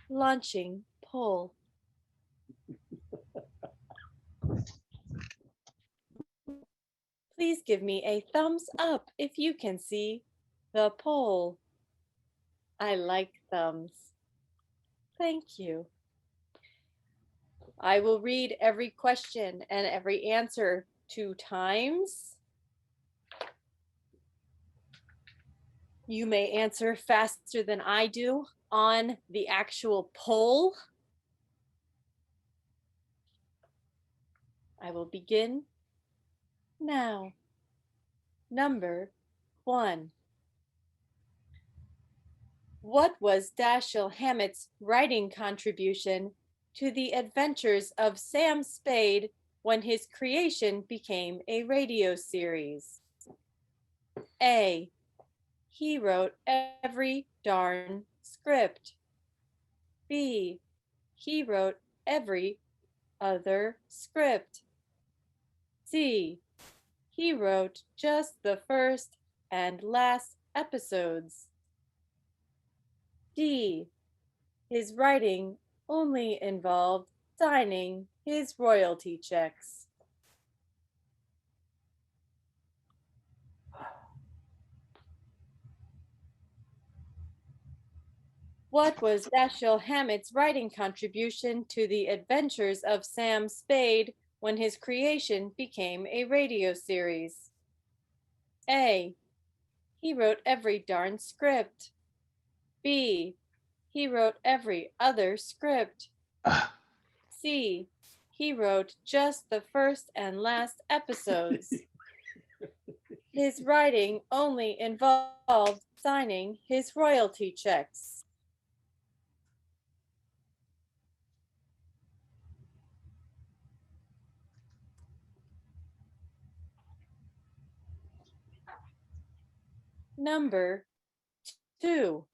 Launching poll. Please give me a thumbs up if you can see the poll. I like thumbs. Thank you. I will read every question and every answer 2 times. You may answer faster than I do on the actual poll. I will begin now. Number 1. What was Dashiell Hammett's writing contribution to the adventures of Sam Spade when his creation became a radio series? A. He wrote every darn script. B. He wrote every other script. C. He wrote just the first and last episodes. D. His writing only involved signing his royalty checks. What was Dashiell Hammett's writing contribution to the adventures of Sam Spade when his creation became a radio series? A. He wrote every darn script. B. He wrote every other script. C. He wrote just the first and last episodes. His writing only involved signing his royalty checks. Number 2.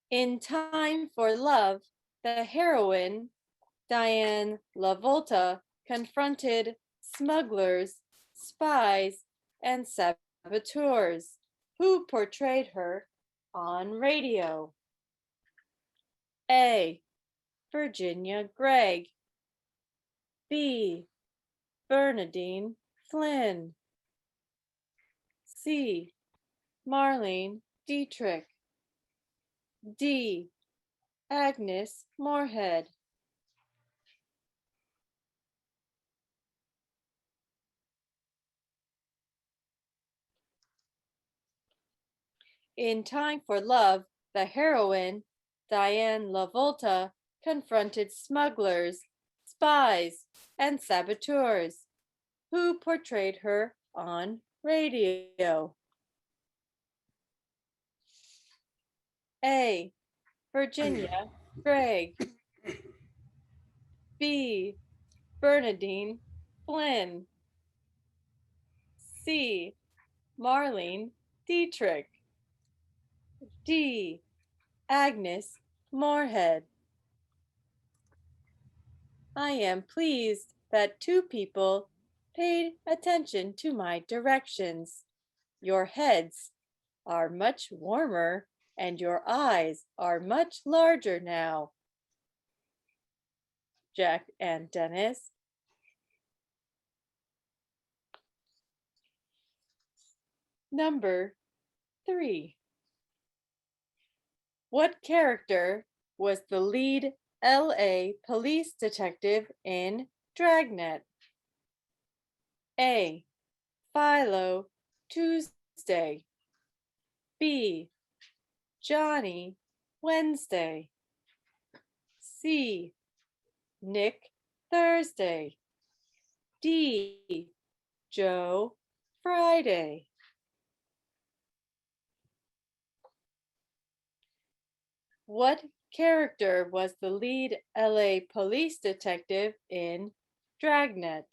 In Time for Love, the heroine, Diane LaVolta, confronted smugglers, spies, and saboteurs who portrayed her on radio. A. Virginia Gregg. B. Bernadine Flynn. C. Marlene Dietrich. D. Agnes Moorehead. In Time for Love, the heroine, Diane LaVolta, confronted smugglers, spies, and saboteurs who portrayed her on radio. A. Virginia Gregg. B. Bernadine Flynn. C. Marlene Dietrich. D. Agnes Moorehead. I am pleased that 2 people paid attention to my directions. Your heads are much warmer and your eyes are much larger now. Jack and Dennis. Number 3. What character was the lead LA police detective in Dragnet? A. Philo Tuesday. B. Johnny Wednesday. C. Nick Thursday. D. Joe Friday. What character was the lead LA police detective in Dragnet?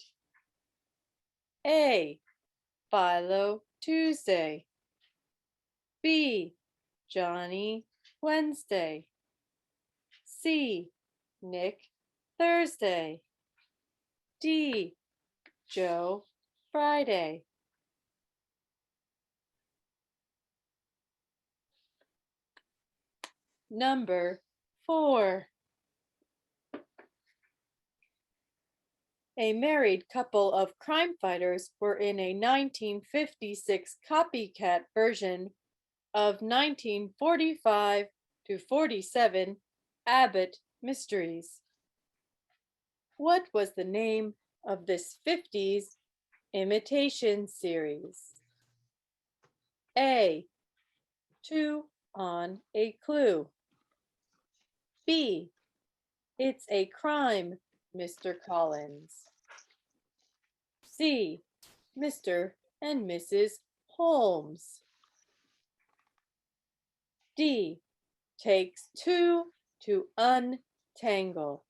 A. Philo Tuesday. B. Johnny Wednesday. C. Nick Thursday. D. Joe Friday. Number 4. A married couple of crime fighters were in a 1956 copycat version of 1945 to 47 Abbott Mysteries. What was the name of this 50s imitation series? A. 2 on a Clue. B. It's a Crime, Mr. Collins. C. Mr. and Mrs. Holmes. D. Takes 2 to untangle.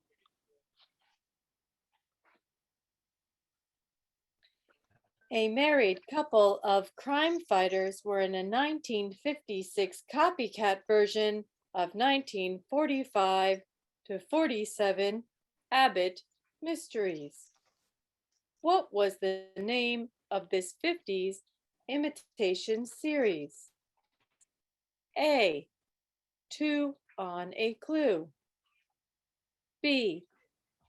A married couple of crime fighters were in a 1956 copycat version of 1945 to 47 Abbott Mysteries. What was the name of this 50s imitation series? A. 2 on a Clue. B.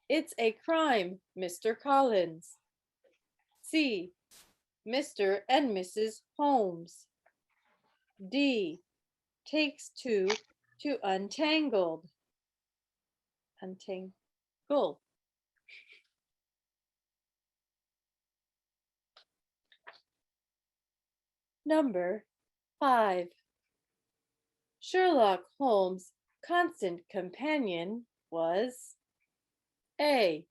It's a Crime, Mr. Collins. C. Mr. and Mrs. Holmes. D. Takes 2 to untangled. Untangle. Number 5. Sherlock Holmes' constant companion was A.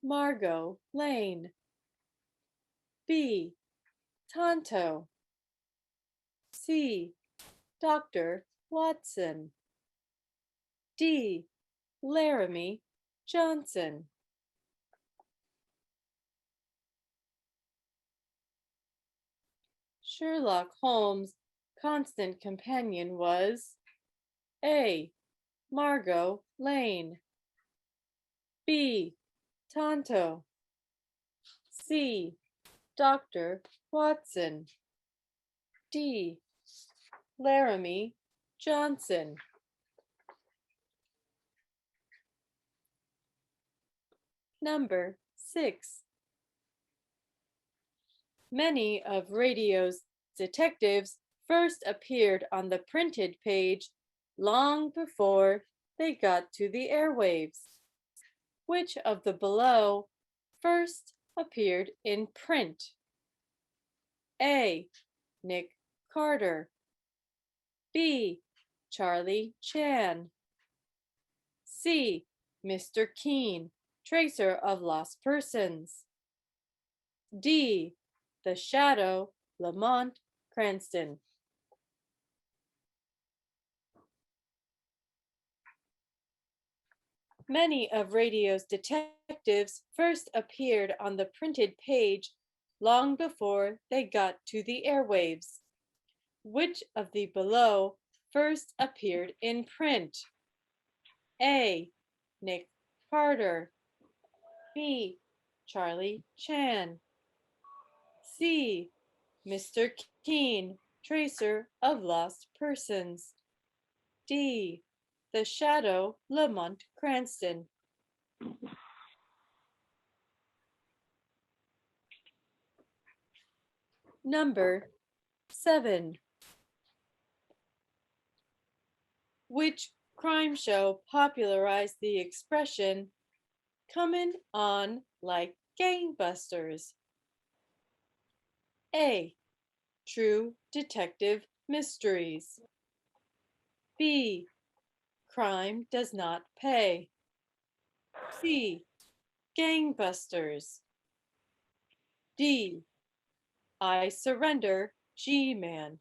Margot Lane. B. Tonto. C. Dr. Watson. D. Laramie Johnson. Sherlock Holmes' constant companion was A. Margot Lane. B. Tonto. C. Dr. Watson. D. Laramie Johnson. Number 6. Many of radio's detectives first appeared on the printed page long before they got to the airwaves. Which of the below first appeared in print? A. Nick Carter. B. Charlie Chan. C. Mr. Keene, tracer of lost persons. D. The Shadow, Lamont Cranston. Many of radio's detectives first appeared on the printed page long before they got to the airwaves. Which of the below first appeared in print? A. Nick Carter. B. Charlie Chan. C. Mr. Keene, tracer of lost persons. D. The Shadow, Lamont Cranston. Number 7. Which crime show popularized the expression "coming on like gangbusters"? A. True Detective Mysteries. B. Crime Does Not Pay. C. Gangbusters. D. I Surrender, G-Man.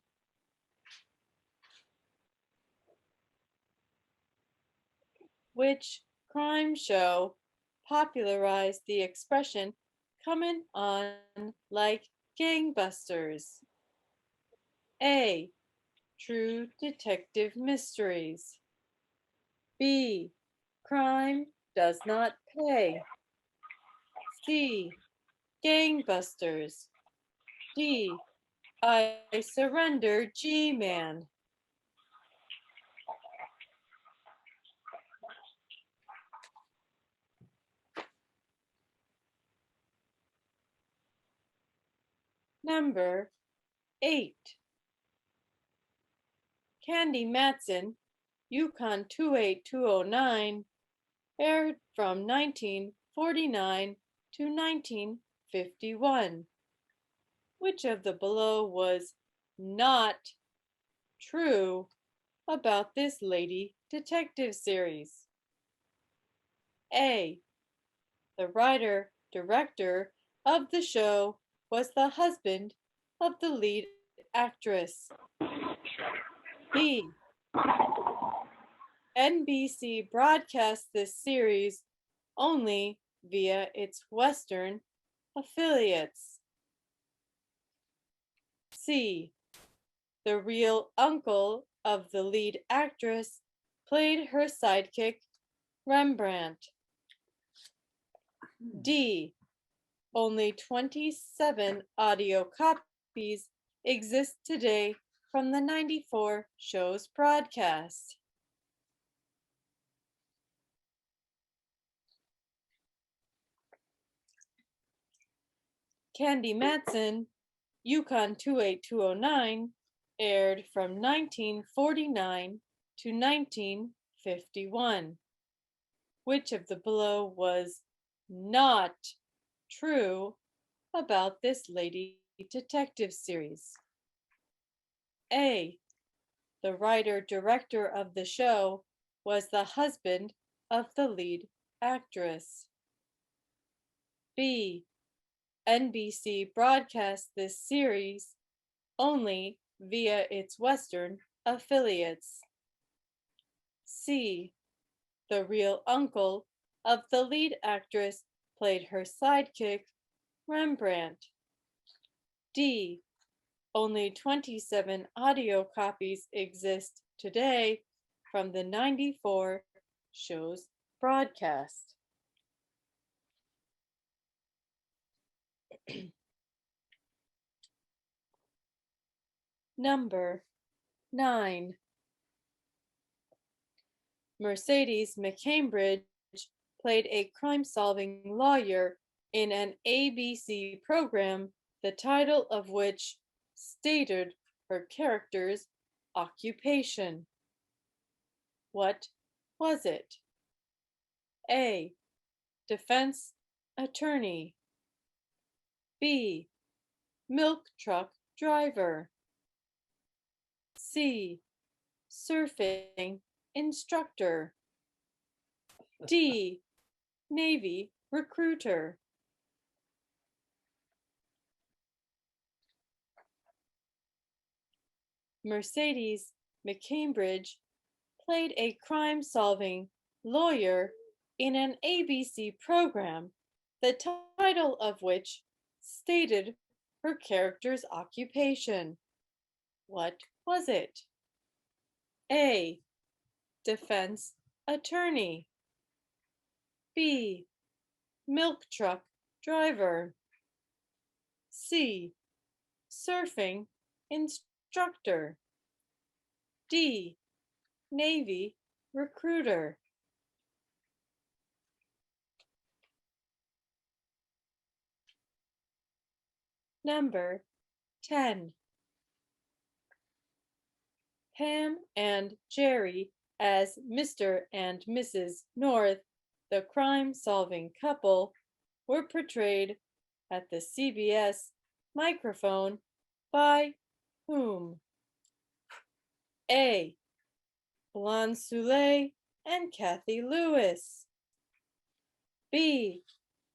Which crime show popularized the expression "coming on like gangbusters"? A. True Detective Mysteries. B. Crime Does Not Pay. C. Gangbusters. D. I Surrender, G-Man. Number 8. Candy Matson, Yukon 28209, aired from 1949 to 1951. Which of the below was not true about this lady detective series? A. The writer, director of the show was the husband of the lead actress. B. NBC broadcast this series only via its Western affiliates. C. The real uncle of the lead actress played her sidekick, Rembrandt. D. Only 27 audio copies exist today from the 94 show's broadcast. Candy Matson, Yukon 28209, aired from 1949 to 1951. Which of the below was not true about this lady detective series? A. The writer-director of the show was the husband of the lead actress. B. NBC broadcast this series only via its Western affiliates. C. The real uncle of the lead actress played her sidekick, Rembrandt. D. Only 27 audio copies exist today from the 94 show's broadcast. Number 9. Mercedes McCambridge played a crime-solving lawyer in an ABC program, the title of which stated her character's occupation. What was it? A. Defense attorney. B. Milk truck driver. C. Surfing instructor. D. Navy recruiter. Mercedes McCambridge played a crime-solving lawyer in an ABC program, the title of which stated her character's occupation. What was it? A. Defense attorney. B. Milk truck driver. C. surfing instructor. D, Navy recruiter. Number 10. Pam and Jerry as Mr. and Mrs. North, the crime-solving couple, were portrayed at the CBS microphone by whom? A, Lon Soule and Kathy Lewis. B,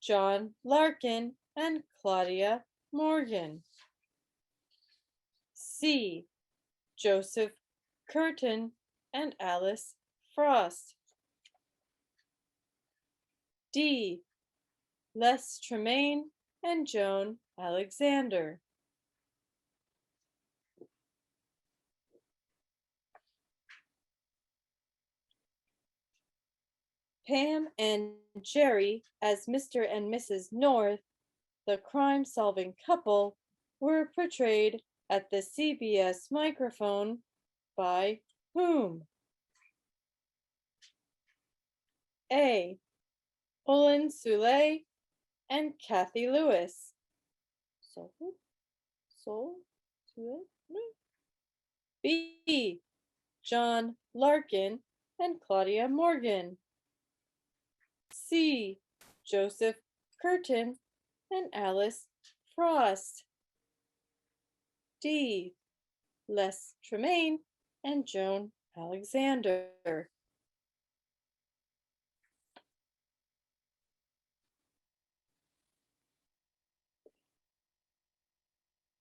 John Larkin and Claudia Morgan. C, Joseph Curtin and Alice Frost. D, Les Tremaine and Joan Alexander. Pam and Jerry as Mr. and Mrs. North, the crime-solving couple, were portrayed at the CBS microphone by whom? A, Olin Soule and Kathy Lewis. B, John Larkin and Claudia Morgan. C, Joseph Curtin and Alice Frost. D, Les Tremaine and Joan Alexander.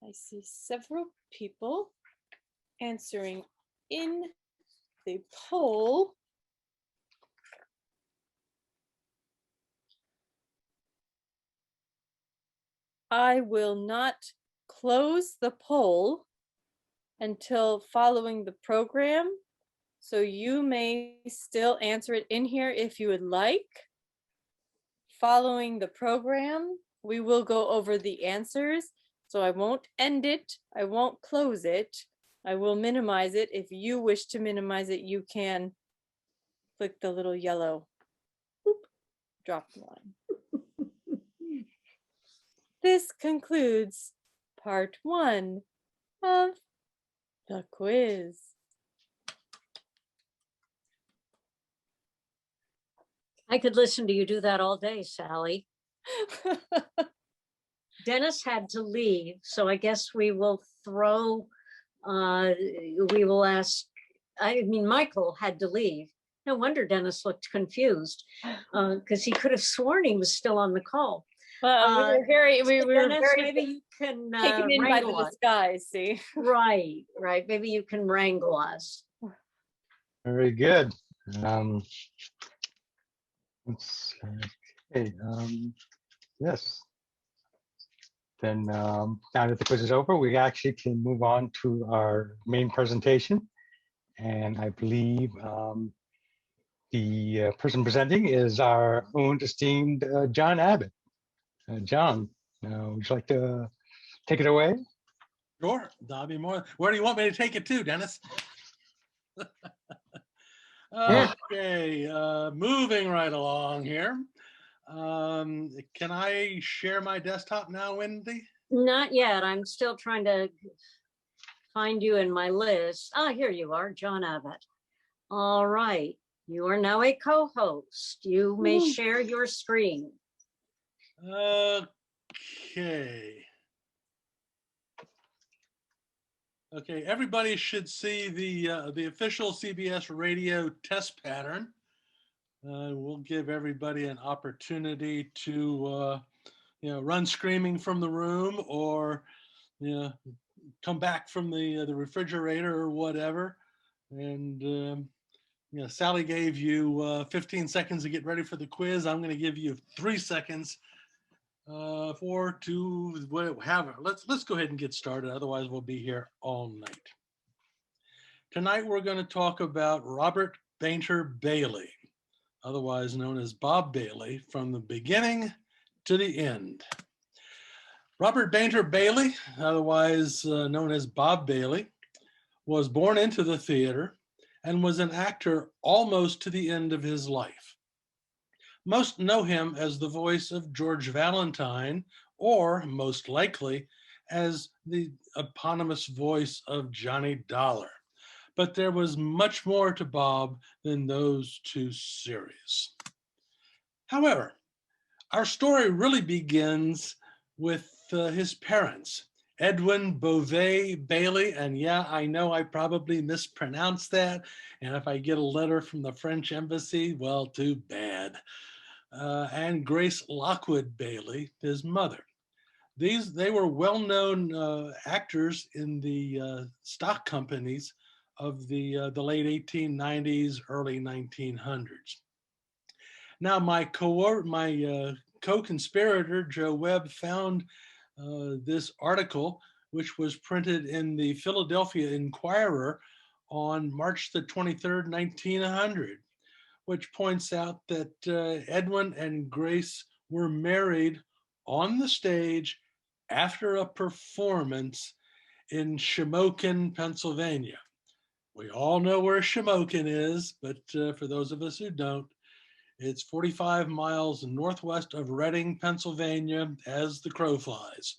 I see several people answering in the poll. I will not close the poll until following the program, so you may still answer it in here if you would like. Following the program, we will go over the answers, so I won't end it, I won't close it, I will minimize it. If you wish to minimize it, you can click the little yellow drop line. This concludes part 1 of the quiz. I could listen to you do that all day, Sally. Dennis had to leave, so I guess we will throw, we will ask, Michael had to leave. No wonder Dennis looked confused, because he could have sworn he was still on the call. Well, we were very, Dennis, maybe you can taken in by the wrangle us. disguise, see? Right. Maybe you can wrangle us. Very good. Okay. Yes. Then now that the quiz is over, we actually can move on to our main presentation. And I believe the person presenting is our own esteemed John Abbott. John, would you like to take it away? Sure, that'll be more. Where do you want me to take it to, Dennis? Okay, moving right along here. Can I share my desktop now, Wendy? Not yet. I'm still trying to find you in my list. Here you are, John Abbott. All right. You are now a co-host. You may share your screen. Okay. Okay, everybody should see the official CBS radio test pattern. We'll give everybody an opportunity to run screaming from the room, or come back from the refrigerator or whatever. And Sally gave you 15 seconds to get ready for the quiz. I'm going to give you 3 seconds. 4, 2, whatever. Let's go ahead and get started. Otherwise, we'll be here all night. Tonight, we're going to talk about Robert Bainter Bailey, otherwise known as Bob Bailey, from the beginning to the end. Robert Bainter Bailey, otherwise known as Bob Bailey, was born into the theater and was an actor almost to the end of his life. Most know him as the voice of George Valentine, or most likely as the eponymous voice of Johnny Dollar. But there was much more to Bob than those two series. However, our story really begins with his parents, Edwin Beauvais Bailey, and yeah, I know I probably mispronounced that, and if I get a letter from the French embassy, well, too bad. And Grace Lockwood Bailey, his mother. They were well-known actors in the stock companies of the late 1890s, early 1900s. Now, my co-conspirator, Joe Webb, found this article, which was printed in the Philadelphia Inquirer on March the 23rd, 1900, which points out that Edwin and Grace were married on the stage after a performance in Shamokin, Pennsylvania. We all know where Shamokin is, but for those of us who don't, it's 45 miles northwest of Reading, Pennsylvania, as the crow flies.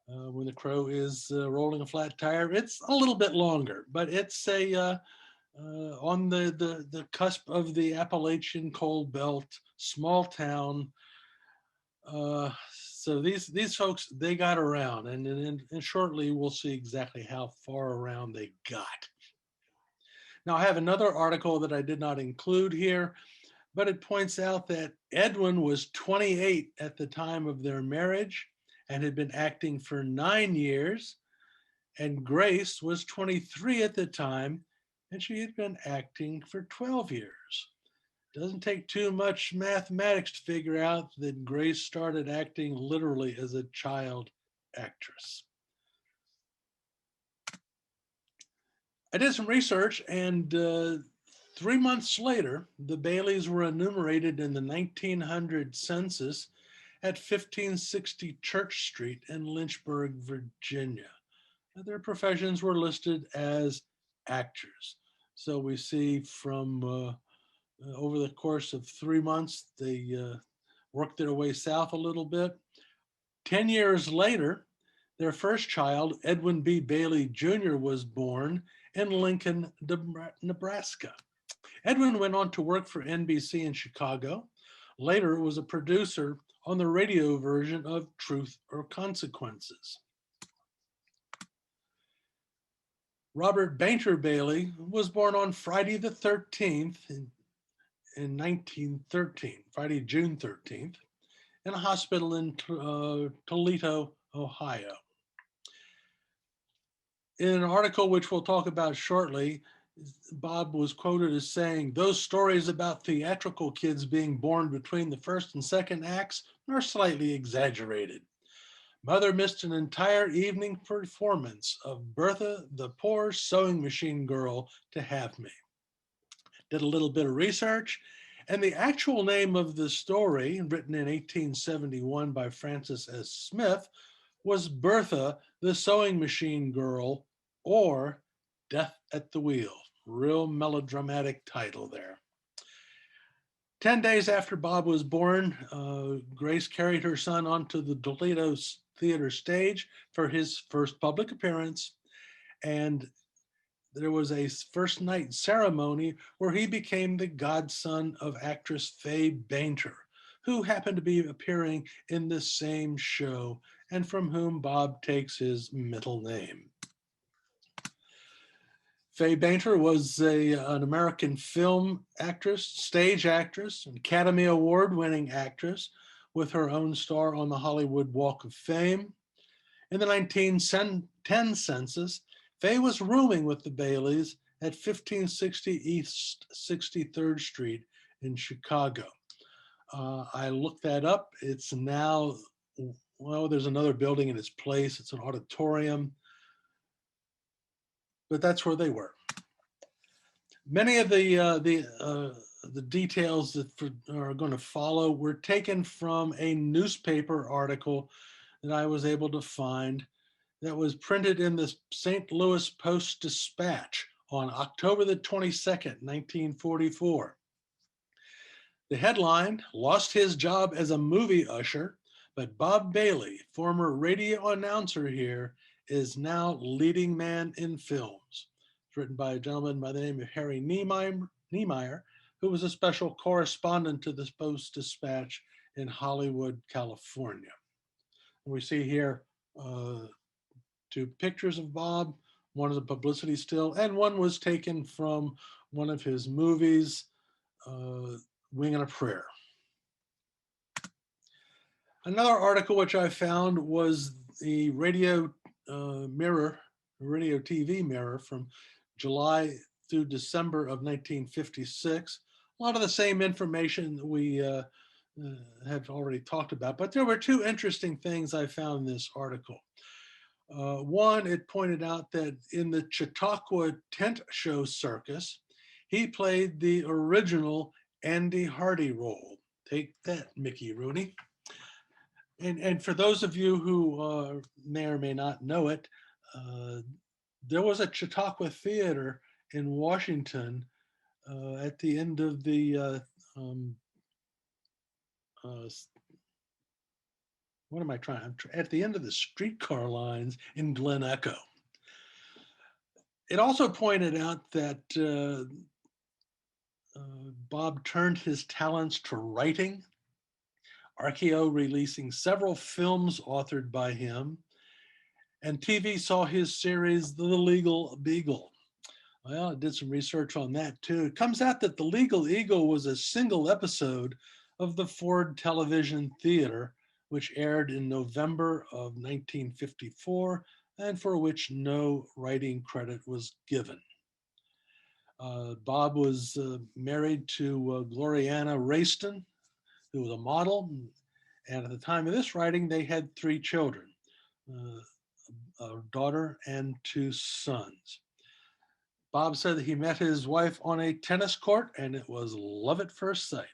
When the crow is rolling a flat tire, it's a little bit longer, but it's on the cusp of the Appalachian Coal Belt, small town. So these folks, they got around, and shortly we'll see exactly how far around they got. Now, I have another article that I did not include here, but it points out that Edwin was 28 at the time of their marriage and had been acting for 9 years, and Grace was 23 at the time, and she had been acting for 12 years. Doesn't take too much mathematics to figure out that Grace started acting literally as a child actress. I did some research, and 3 months later, the Baileys were enumerated in the 1900 census at 1560 Church Street in Lynchburg, Virginia. Their professions were listed as actors. So we see from over the course of 3 months, they worked their way south a little bit. 10 years later, their first child, Edwin B. Bailey Jr., was born in Lincoln, Nebraska. Edwin went on to work for NBC in Chicago. Later was a producer on the radio version of Truth or Consequences. Robert Bainter Bailey was born on Friday the 13th in 1913, Friday, June 13th, in a hospital in Toledo, Ohio. In an article which we'll talk about shortly, Bob was quoted as saying, "Those stories about theatrical kids being born between the first and second acts are slightly exaggerated. Mother missed an entire evening performance of Bertha, the Poor Sewing Machine Girl, to have me." Did a little bit of research, and the actual name of the story, written in 1871 by Francis S. Smith, was Bertha, the Sewing Machine Girl, or Death at the Wheel. Real melodramatic title there. 10 days after Bob was born, Grace carried her son onto the Toledo Theater stage for his first public appearance, and there was a first night ceremony where he became the godson of actress Faye Boehner, who happened to be appearing in the same show and from whom Bob takes his middle name. Faye Boehner was an American film actress, stage actress, an Academy Award-winning actress with her own star on the Hollywood Walk of Fame. In the 1910 census, Faye was rooming with the Baileys at 1560 East 63rd Street in Chicago. I looked that up. It's now, well, there's another building in its place. It's an auditorium, but that's where they were. Many of the details that are going to follow were taken from a newspaper article that I was able to find that was printed in the St. Louis Post-Dispatch on October the 22nd, 1944. The headline, "Lost his job as a movie usher, but Bob Bailey, former radio announcer here, is now leading man in films." It's written by a gentleman by the name of Harry Niemeyer, who was a special correspondent to the Post-Dispatch in Hollywood, California. We see here 2 pictures of Bob. One is a publicity still, and one was taken from one of his movies, Wing and a Prayer. Another article which I found was the Radio TV Mirror from July through December of 1956. A lot of the same information that we have already talked about, but there were 2 interesting things I found in this article. One, it pointed out that in the Chautauqua Tent Show Circus, he played the original Andy Hardy role. Take that, Mickey Rooney. And for those of you who may or may not know it, there was a Chautauqua Theater in Washington at the end of the at the end of the streetcar lines in Glen Echo. It also pointed out that Bob turned his talents to writing, RKO releasing several films authored by him, and TV saw his series, The Legal Beagle. Well, I did some research on that too. It comes out that The Legal Eagle was a single episode of the Ford Television Theater, which aired in November of 1954, and for which no writing credit was given. Bob was married to Gloriana Rayston, who was a model, and at the time of this writing, they had 3 children, a daughter and 2 sons. Bob said that he met his wife on a tennis court, and it was love at first sight.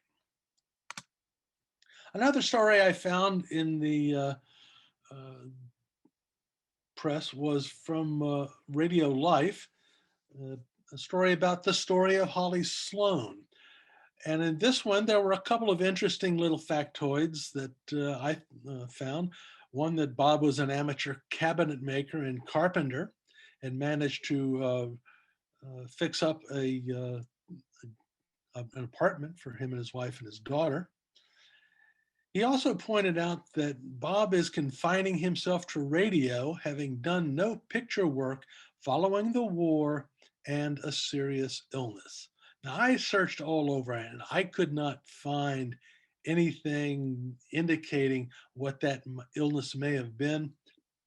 Another story I found in the press was from Radio Life, a story about the story of Holly Sloan. And in this one, there were a couple of interesting little factoids that I found. One, that Bob was an amateur cabinet maker and carpenter and managed to fix up an apartment for him and his wife and his daughter. He also pointed out that Bob is confining himself to radio, having done no picture work following the war and a serious illness. Now, I searched all over and I could not find anything indicating what that illness may have been,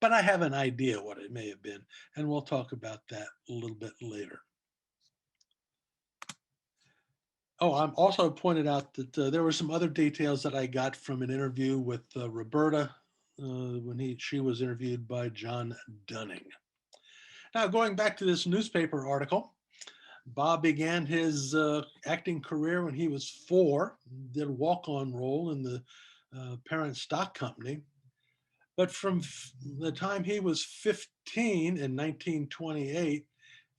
but I have an idea what it may have been, and we'll talk about that a little bit later. Oh, I'm also pointed out that there were some other details that I got from an interview with Roberta when she was interviewed by John Dunning. Now, going back to this newspaper article, Bob began his acting career when he was 4, did a walk-on role in the parent stock company. But from the time he was 15 in 1928,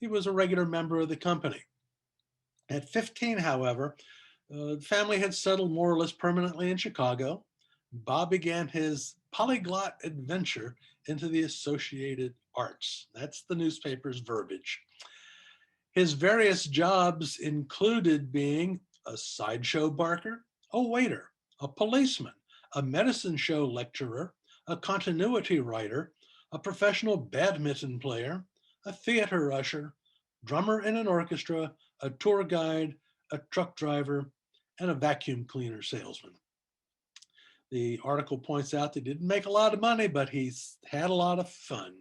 he was a regular member of the company. At 15, however, the family had settled more or less permanently in Chicago. Bob began his polyglot adventure into the Associated Arts. That's the newspaper's verbiage. His various jobs included being a sideshow barker, a waiter, a policeman, a medicine show lecturer, a continuity writer, a professional badminton player, a theater usher, drummer in an orchestra, a tour guide, a truck driver, and a vacuum cleaner salesman. The article points out they didn't make a lot of money, but he's had a lot of fun.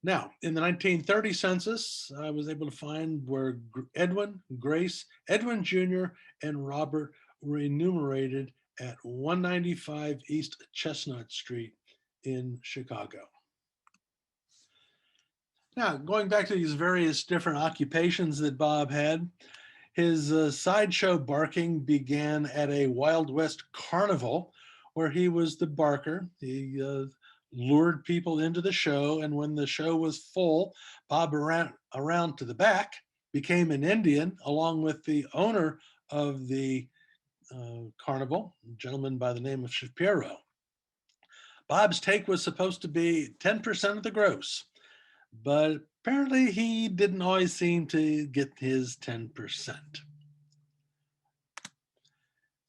Now, in the 1930 census, I was able to find where Edwin, Grace, Edwin Jr., and Robert were enumerated at 195 East Chestnut Street in Chicago. Now, going back to these various different occupations that Bob had, his sideshow barking began at a Wild West carnival where he was the barker. He lured people into the show, and when the show was full, Bob ran around to the back, became an Indian, along with the owner of the carnival, a gentleman by the name of Shapiro. Bob's take was supposed to be 10% of the gross, but apparently he didn't always seem to get his 10%.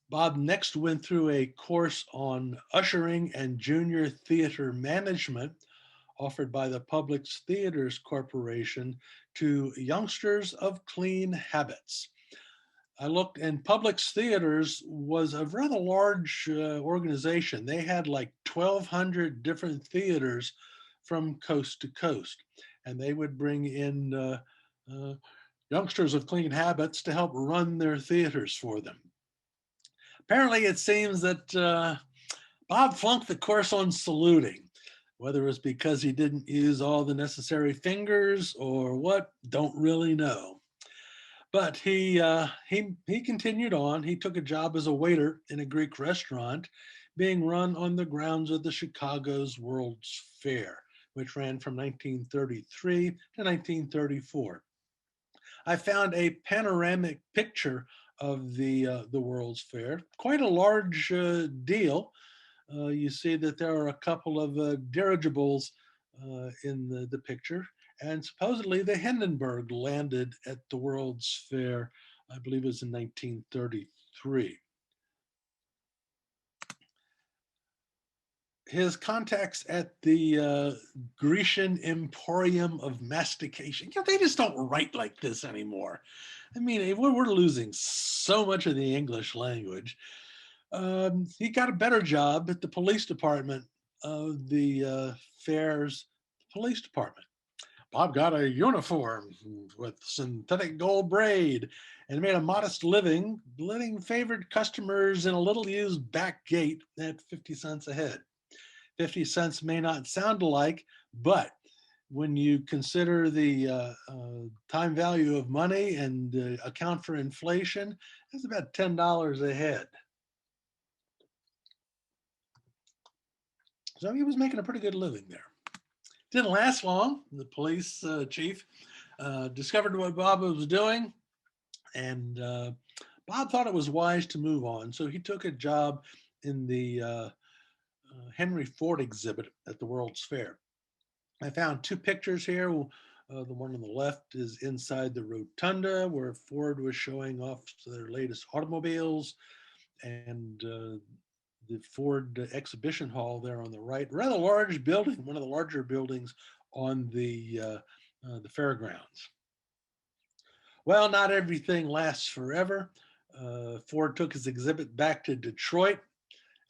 Bob next went through a course on ushering and junior theater management offered by the Public Theaters Corporation to youngsters of clean habits. I looked, and Public Theaters was a rather large organization. They had like 1,200 different theaters from coast to coast, and they would bring in youngsters of clean habits to help run their theaters for them. Apparently, it seems that Bob flunked the course on saluting. Whether it was because he didn't use all the necessary fingers or what, don't really know. But he continued on. He took a job as a waiter in a Greek restaurant being run on the grounds of the Chicago's World's Fair, which ran from 1933 to 1934. I found a panoramic picture of the World's Fair, quite a large deal. You see that there are a couple of dirigibles in the picture, and supposedly the Hindenburg landed at the World's Fair, I believe it was in 1933. His contacts at the Grecian Emporium of Mastication, they just don't write like this anymore. I mean, we're losing so much of the English language. He got a better job at the police department of the fair's police department. Bob got a uniform with synthetic gold braid and made a modest living, letting favored customers in a little used back gate at 50 cents a head. 50 cents may not sound alike, but when you consider the time value of money and account for inflation, that's about $10 a head. So he was making a pretty good living there. Didn't last long. The police chief discovered what Bob was doing, and Bob thought it was wise to move on. So he took a job in the Henry Ford exhibit at the World's Fair. I found two pictures here. The one on the left is inside the rotunda where Ford was showing off their latest automobiles, and the Ford exhibition hall there on the right, rather large building, one of the larger buildings on the fairgrounds. Well, not everything lasts forever. Ford took his exhibit back to Detroit,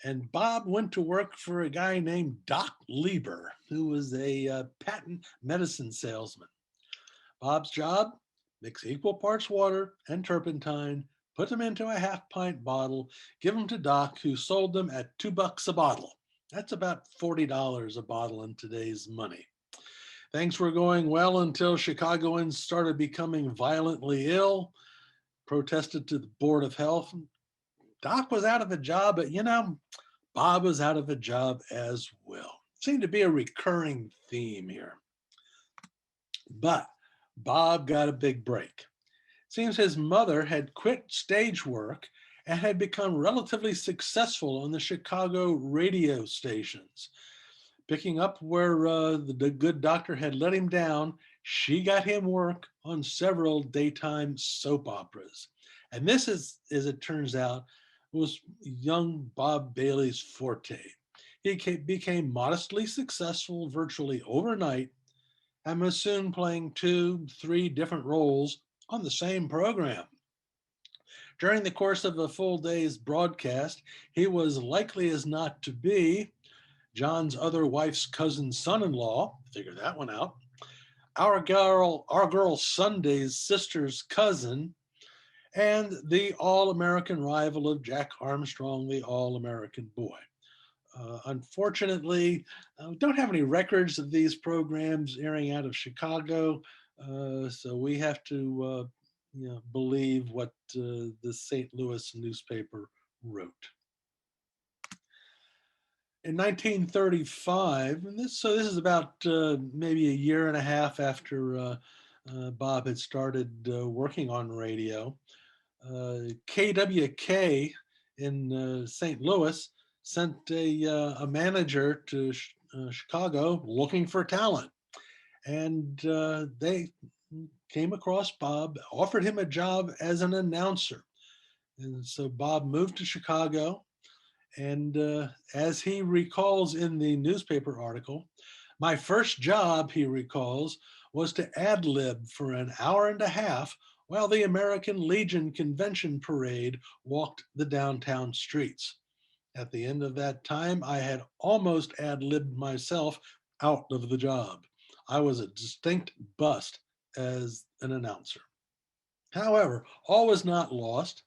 and Bob went to work for a guy named Doc Lieber, who was a patent medicine salesman. Bob's job, mix equal parts water and turpentine, put them into a half-pint bottle, give them to Doc, who sold them at $2 a bottle. That's about $40 a bottle in today's money. Things were going well until Chicagoans started becoming violently ill, protested to the Board of Health. Doc was out of a job, but Bob was out of a job as well. Seemed to be a recurring theme here. But Bob got a big break. Seems his mother had quit stage work and had become relatively successful on the Chicago radio stations. Picking up where the good doctor had let him down, she got him work on several daytime soap operas. And this is, as it turns out, was young Bob Bailey's forte. He became modestly successful virtually overnight and was soon playing 2-3 different roles on the same program. During the course of a full day's broadcast, he was likely as not to be John's other wife's cousin's son-in-law, figure that one out, our girl Sunday's sister's cousin, and the all-American rival of Jack Armstrong, the all-American boy. Unfortunately, we don't have any records of these programs airing out of Chicago, so we have to believe what the St. Louis newspaper wrote. in 1935, and this is about maybe a year and a half after Bob had started working on radio. KWK in St. Louis sent a manager to Chicago looking for talent, and they came across Bob, offered him a job as an announcer, and so Bob moved to Chicago. And as he recalls in the newspaper article, my first job, he recalls, was to ad-lib for an hour and a half while the American Legion convention parade walked the downtown streets. At the end of that time, I had almost ad-libbed myself out of the job. I was a distinct bust as an announcer. However, all was not lost.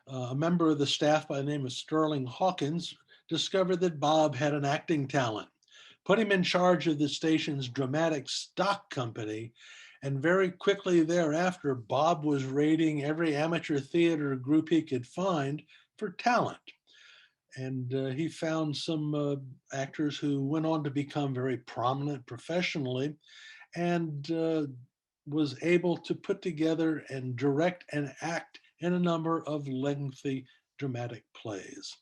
A member of the staff by the name of Sterling Hawkins discovered that Bob had an acting talent, put him in charge of the station's dramatic stock company, and very quickly thereafter, Bob was raiding every amateur theater group he could find for talent. And he found some actors who went on to become very prominent professionally, and was able to put together and direct and act in a number of lengthy dramatic plays.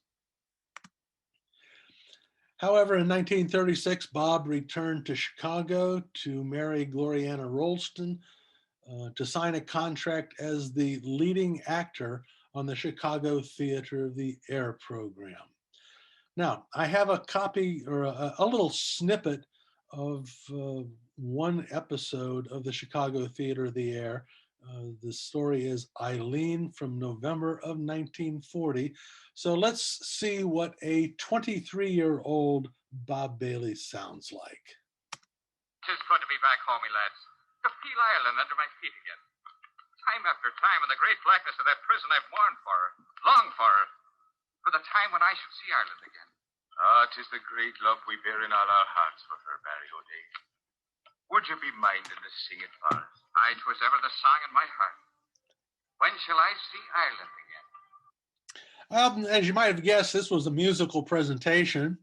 However, in 1936, Bob returned to Chicago to marry Gloriana Rolston to sign a contract as the leading actor on the Chicago Theater of the Air program. Now, I have a copy or a little snippet of one episode of the Chicago Theater of the Air. The story is Eileen from November of 1940. So let's see what a 23-year-old Bob Bailey sounds like. Tis good to be back home, me lads. To feel Ireland under my feet again. Time after time in the great blackness of that prison I've mourned for her, longed for the time when I should see Ireland again. Ah, 'tis the great love we bear in all our hearts for her, Barry O'Day. Would you be minding to sing it for us? Aye, 'twas ever the song in my heart. When shall I see Ireland again? As you might have guessed, this was a musical presentation,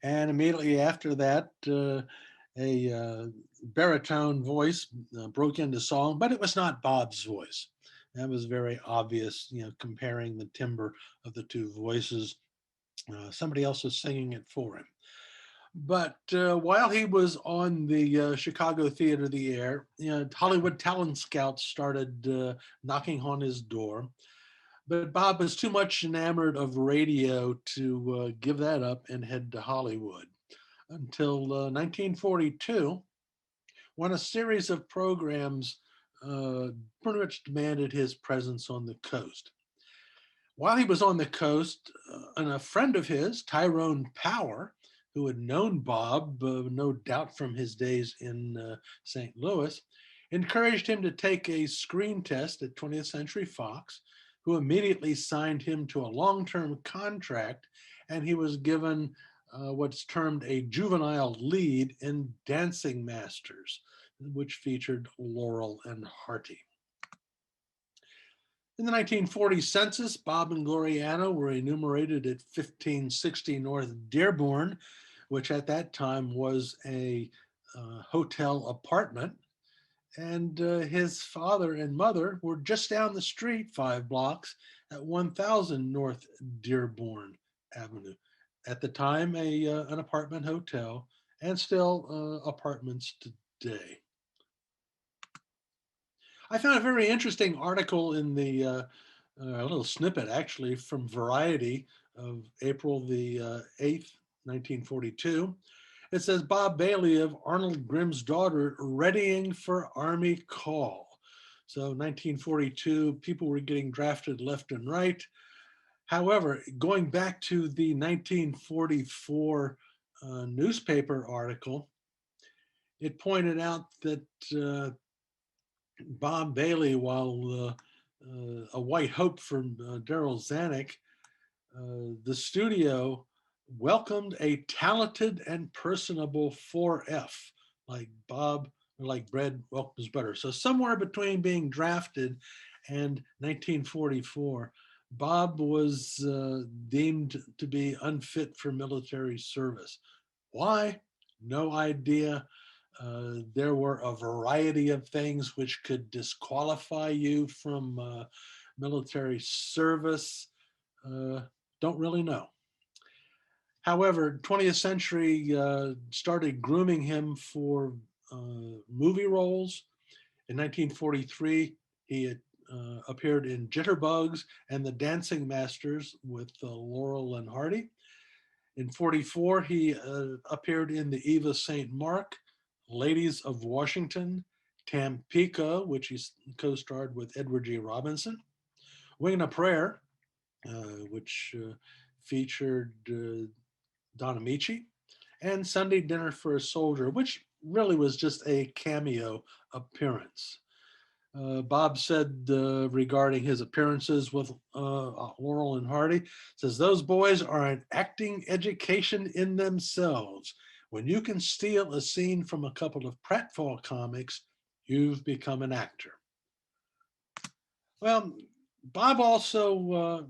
and immediately after that, a baritone voice broke into song, but it was not Bob's voice. That was very obvious, comparing the timbre of the two voices. Somebody else was singing it for him. But while he was on the Chicago Theater of the Air, Hollywood talent scouts started knocking on his door. But Bob was too much enamored of radio to give that up and head to Hollywood until 1942, when a series of programs pretty much demanded his presence on the coast. While he was on the coast, and a friend of his, Tyrone Power, who had known Bob, no doubt from his days in St. Louis, encouraged him to take a screen test at 20th Century Fox, who immediately signed him to a long-term contract, and he was given what's termed a juvenile lead in Dancing Masters, which featured Laurel and Hardy. In the 1940 census, Bob and Gloriana were enumerated at 1560 North Dearborn, which at that time was a hotel apartment. And his father and mother were just down the street 5 blocks at 1000 North Dearborn Avenue. At the time, an apartment hotel, and still apartments today. I found a very interesting article in the, a little snippet actually, from Variety of April the 8th, 1942. It says, Bob Bailey of Arnold Grimm's daughter readying for Army call. So 1942, people were getting drafted left and right. However, going back to the 1944 newspaper article, it pointed out that Bob Bailey, while a white hope from Daryl Zanuck, the studio welcomed a talented and personable 4F, like Bob, or like bread welcomes butter. So somewhere between being drafted and 1944, Bob was deemed to be unfit for military service. Why? No idea. There were a variety of things which could disqualify you from military service. Don't really know. However, 20th Century started grooming him for movie roles. In 1943, he appeared in Jitterbugs and The Dancing Masters with Laurel and Hardy. In 44, he appeared in The Eve of St. Mark, Ladies of Washington, Tampico, which he co-starred with Edward G. Robinson, Wing a Prayer, which featured Don Amici, and Sunday Dinner for a Soldier, which really was just a cameo appearance. Bob said regarding his appearances with Laurel and Hardy, says, those boys are an acting education in themselves. When you can steal a scene from a couple of pratfall comics, you've become an actor. Well, Bob also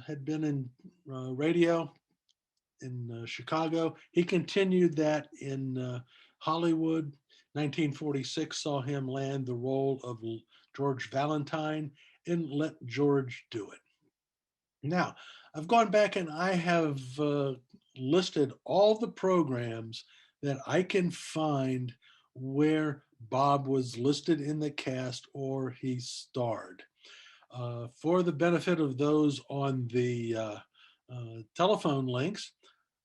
had been in radio in Chicago. He continued that in Hollywood. 1946 saw him land the role of George Valentine in Let George Do It. Now, I've gone back and I have listed all the programs that I can find where Bob was listed in the cast or he starred. For the benefit of those on the telephone links,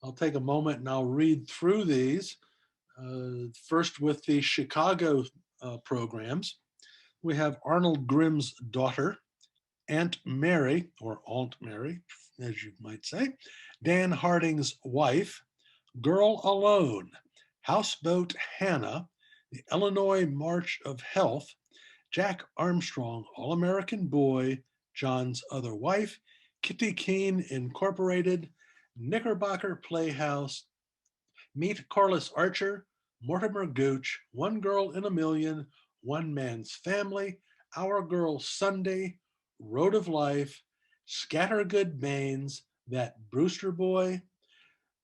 I'll take a moment and I'll read through these. First with the Chicago programs, we have Arnold Grimm's daughter, Aunt Mary, or Aunt Mary, as you might say, Dan Harding's wife, Girl Alone, Houseboat Hannah, the Illinois March of Health, Jack Armstrong, All-American Boy, John's Other Wife, Kitty Keene Incorporated, Knickerbocker Playhouse, Meet Corliss Archer, Mortimer Gooch, One Girl in a Million, One Man's Family, Our Girl Sunday, Road of Life, Scattergood Baines, That Brewster Boy,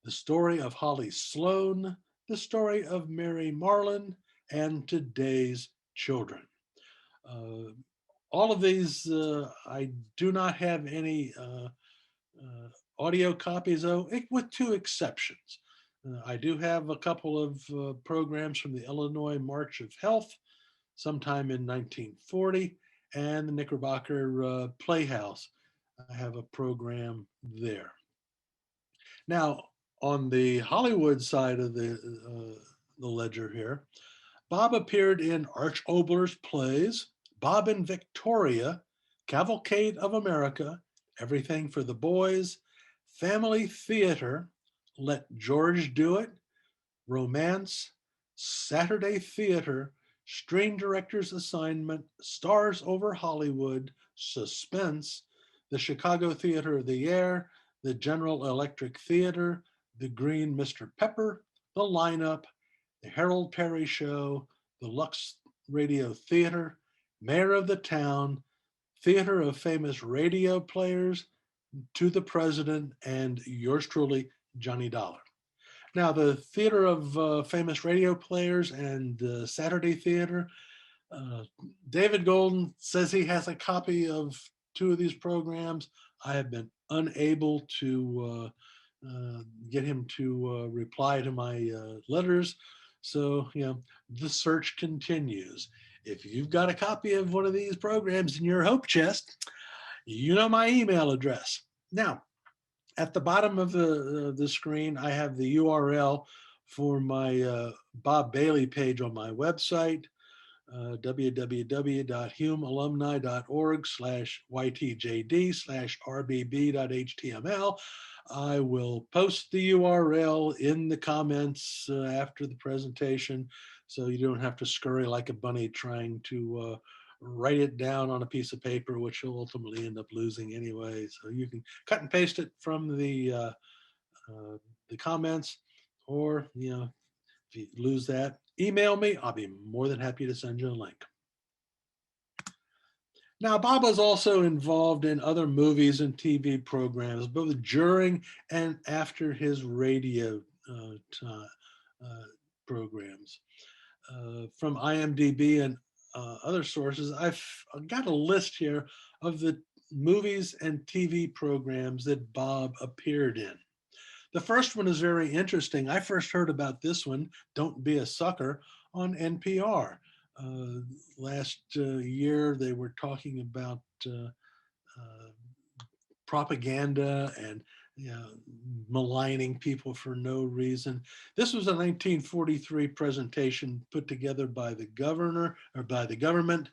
The Story of Holly Sloan, The Story of Mary Marlin, and Today's Children. All of these, I do not have any audio copies of, with two exceptions. I do have a couple of programs from the Illinois March of Health, sometime in 1940, and the Knickerbocker Playhouse. I have a program there. Now, on the Hollywood side of the ledger here, Bob appeared in Arch Obler's plays, Bob and Victoria, Cavalcade of America, Everything for the Boys, Family Theater, Let George Do It, Romance, Saturday Theater, String Director's Assignment, Stars Over Hollywood, Suspense, the Chicago Theater of the Air, the General Electric Theater, the Green Mr. Pepper, the Lineup, the Harold Perry Show, the Lux Radio Theater, Mayor of the Town, Theater of Famous Radio Players, To the President, and yours truly, Johnny Dollar. Now, the Theater of Famous Radio Players and Saturday Theater, David Golden says he has a copy of two of these programs. I have been unable to get him to reply to my letters. So, the search continues. If you've got a copy of one of these programs in your hope chest, you know my email address. Now, at the bottom of the screen, I have the URL for my Bob Bailey page on my website, www.humealumni.org/ytjd/rbb.html. I will post the URL in the comments after the presentation, so you don't have to scurry like a bunny trying to write it down on a piece of paper, which you'll ultimately end up losing anyway. So you can cut and paste it from the comments, or if you lose that, email me. I'll be more than happy to send you a link. Now, Bob was also involved in other movies and TV programs, both during and after his radio programs. From IMDb and other sources, I've got a list here of the movies and TV programs that Bob appeared in. The first one is very interesting. I first heard about this one, Don't Be a Sucker, on NPR. Last year, they were talking about propaganda and maligning people for no reason. This was a 1943 presentation put together by the governor or by the government.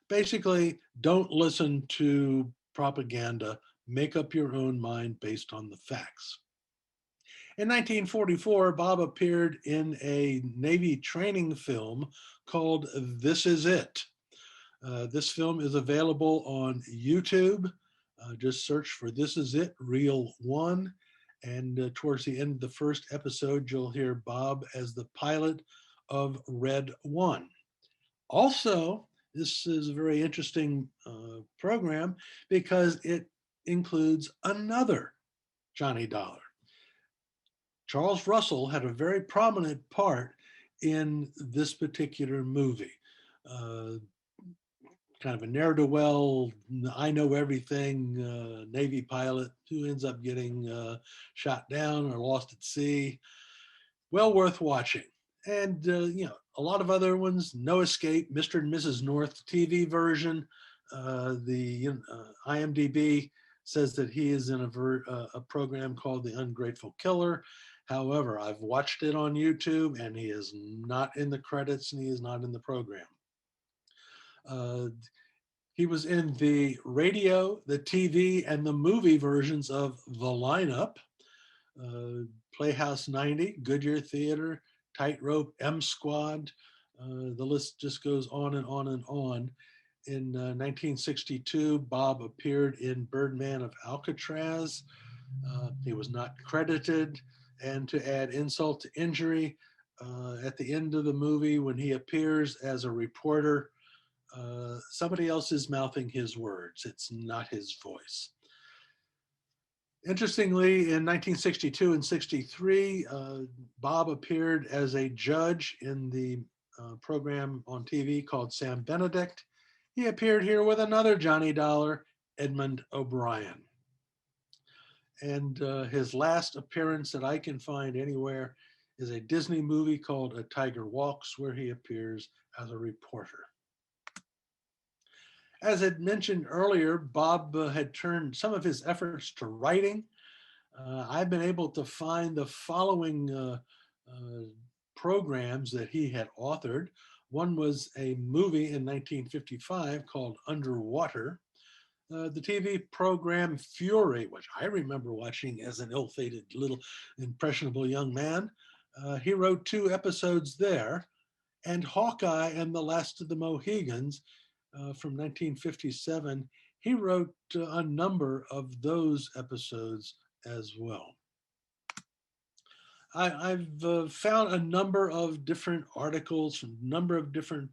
Basically, don't listen to propaganda. Make up your own mind based on the facts. In 1944, Bob appeared in a Navy training film called This Is It. This film is available on YouTube. Just search for This Is It, Reel 1. And towards the end of the first episode, you'll hear Bob as the pilot of Red 1. Also, this is a very interesting program because it includes another Johnny Dollar. Charles Russell had a very prominent part in this particular movie. Kind of a ne'er-do-well, I know everything Navy pilot who ends up getting shot down or lost at sea. Well worth watching. And, a lot of other ones, No Escape, Mr. and Mrs. North TV version. The IMDb says that he is in a program called The Ungrateful Killer. However, I've watched it on YouTube and he is not in the credits and he is not in the program. He was in the radio, the TV, and the movie versions of The Lineup, Playhouse 90, Goodyear Theater, Tightrope, M Squad. The list just goes on and on and on. In 1962, Bob appeared in Birdman of Alcatraz. He was not credited. And to add insult to injury, at the end of the movie, when he appears as a reporter, somebody else is mouthing his words. It's not his voice. Interestingly, in 1962 and 63, Bob appeared as a judge in the program on TV called Sam Benedict. He appeared here with another Johnny Dollar, Edmund O'Brien. And his last appearance that I can find anywhere is a Disney movie called A Tiger Walks, where he appears as a reporter. As I mentioned earlier, Bob had turned some of his efforts to writing. I've been able to find the following programs that he had authored. One was a movie in 1955 called Underwater. The TV program Fury, which I remember watching as an ill-fated little impressionable young man. He wrote 2 episodes there. And Hawkeye and the Last of the Mohegans from 1957, he wrote a number of those episodes as well. I've found a number of different articles, a number of different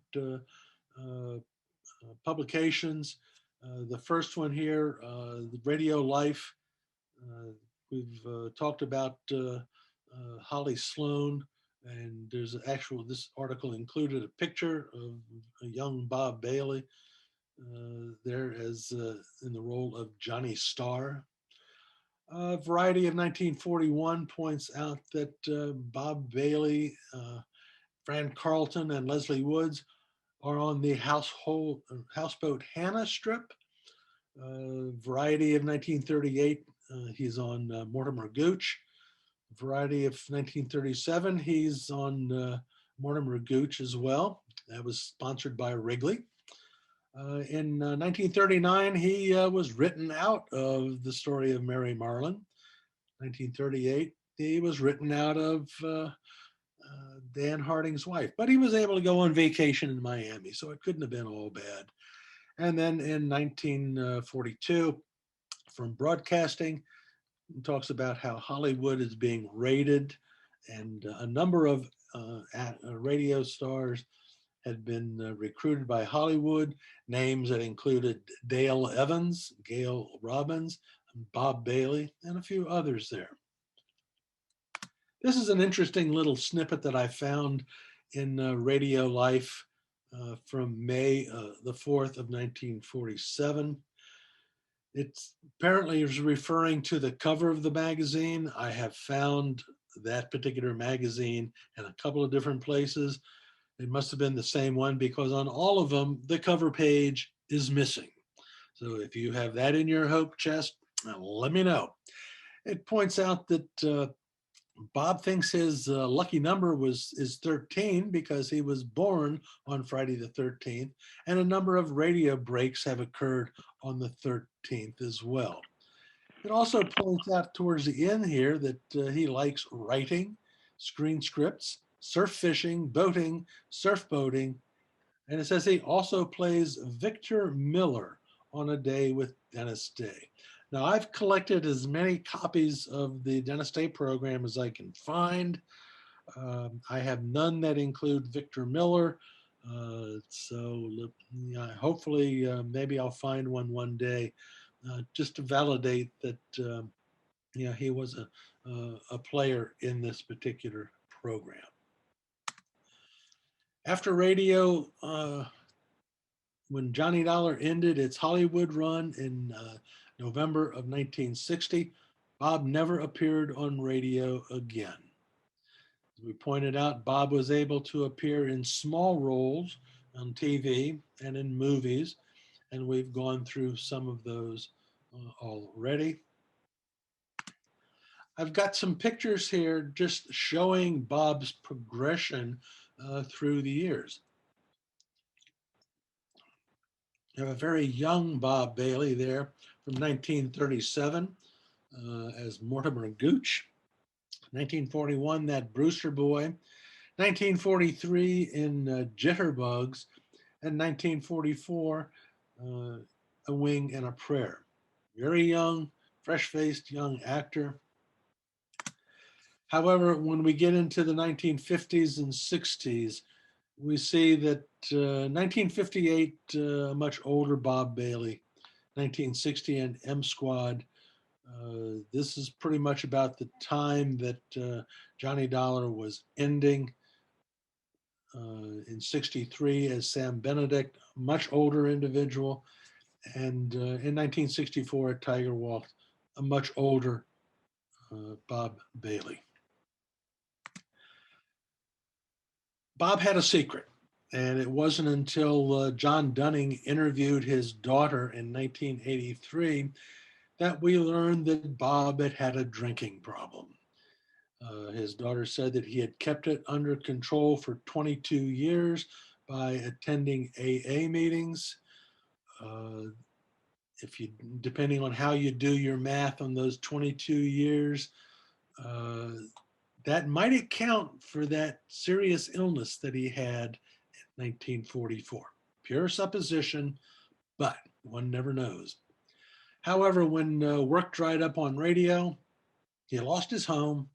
publications. The first one here, the Radio Life. We've talked about Holly Sloan, and there's this article included a picture of a young Bob Bailey there as in the role of Johnny Starr. Variety of 1941 points out that Bob Bailey, Fran Carlton, and Leslie Woods are on the Houseboat Hannah strip. Variety of 1938, he's on Mortimer Gooch. Variety of 1937, he's on Mortimer Gooch as well. That was sponsored by Wrigley. In 1939, he was written out of The Story of Mary Marlin. 1938, he was written out of Dan Harding's Wife, but he was able to go on vacation in Miami, so it couldn't have been all bad. And then in 1942, from Broadcasting, it talks about how Hollywood is being raided, and a number of radio stars had been recruited by Hollywood, names that included Dale Evans, Gail Robbins, Bob Bailey, and a few others there. This is an interesting little snippet that I found in Radio Life from May the 4th of 1947. It's apparently is referring to the cover of the magazine. I have found that particular magazine in a couple of different places. It must have been the same one because on all of them, the cover page is missing. So if you have that in your hope chest, let me know. It points out that Bob thinks his lucky number is 13 because he was born on Friday the 13th, and a number of radio breaks have occurred on the 13th as well. It also points out towards the end here that he likes writing, screen scripts, surf fishing, boating, surf boating, and it says he also plays Victor Miller on A Day with Dennis Day. Now, I've collected as many copies of the Dennis Day program as I can find. I have none that include Victor Miller. Hopefully, maybe I'll find one day just to validate that he was a player in this particular program. After radio, when Johnny Dollar ended its Hollywood run in November of 1960, Bob never appeared on radio again. As we pointed out, Bob was able to appear in small roles on TV and in movies, and we've gone through some of those already. I've got some pictures here just showing Bob's progression through the years. You have a very young Bob Bailey there from 1937 as Mortimer Gooch. 1941, that Brewster Boy. 1943 in Jitterbugs. And 1944, A Wing and a Prayer. Very young, fresh-faced young actor. However, when we get into the 1950s and 60s, we see that 1958, much older Bob Bailey, 1960 and M Squad. This is pretty much about the time that Johnny Dollar was ending. In 63 as Sam Benedict, much older individual. And in 1964 at Tiger Walk, a much older Bob Bailey. Bob had a secret, and it wasn't until John Dunning interviewed his daughter in 1983 that we learned that Bob had a drinking problem. His daughter said that he had kept it under control for 22 years by attending AA meetings. Depending on how you do your math on those 22 years, that might account for that serious illness that he had in 1944. Pure supposition, but one never knows. However, when work dried up on radio, he lost his home,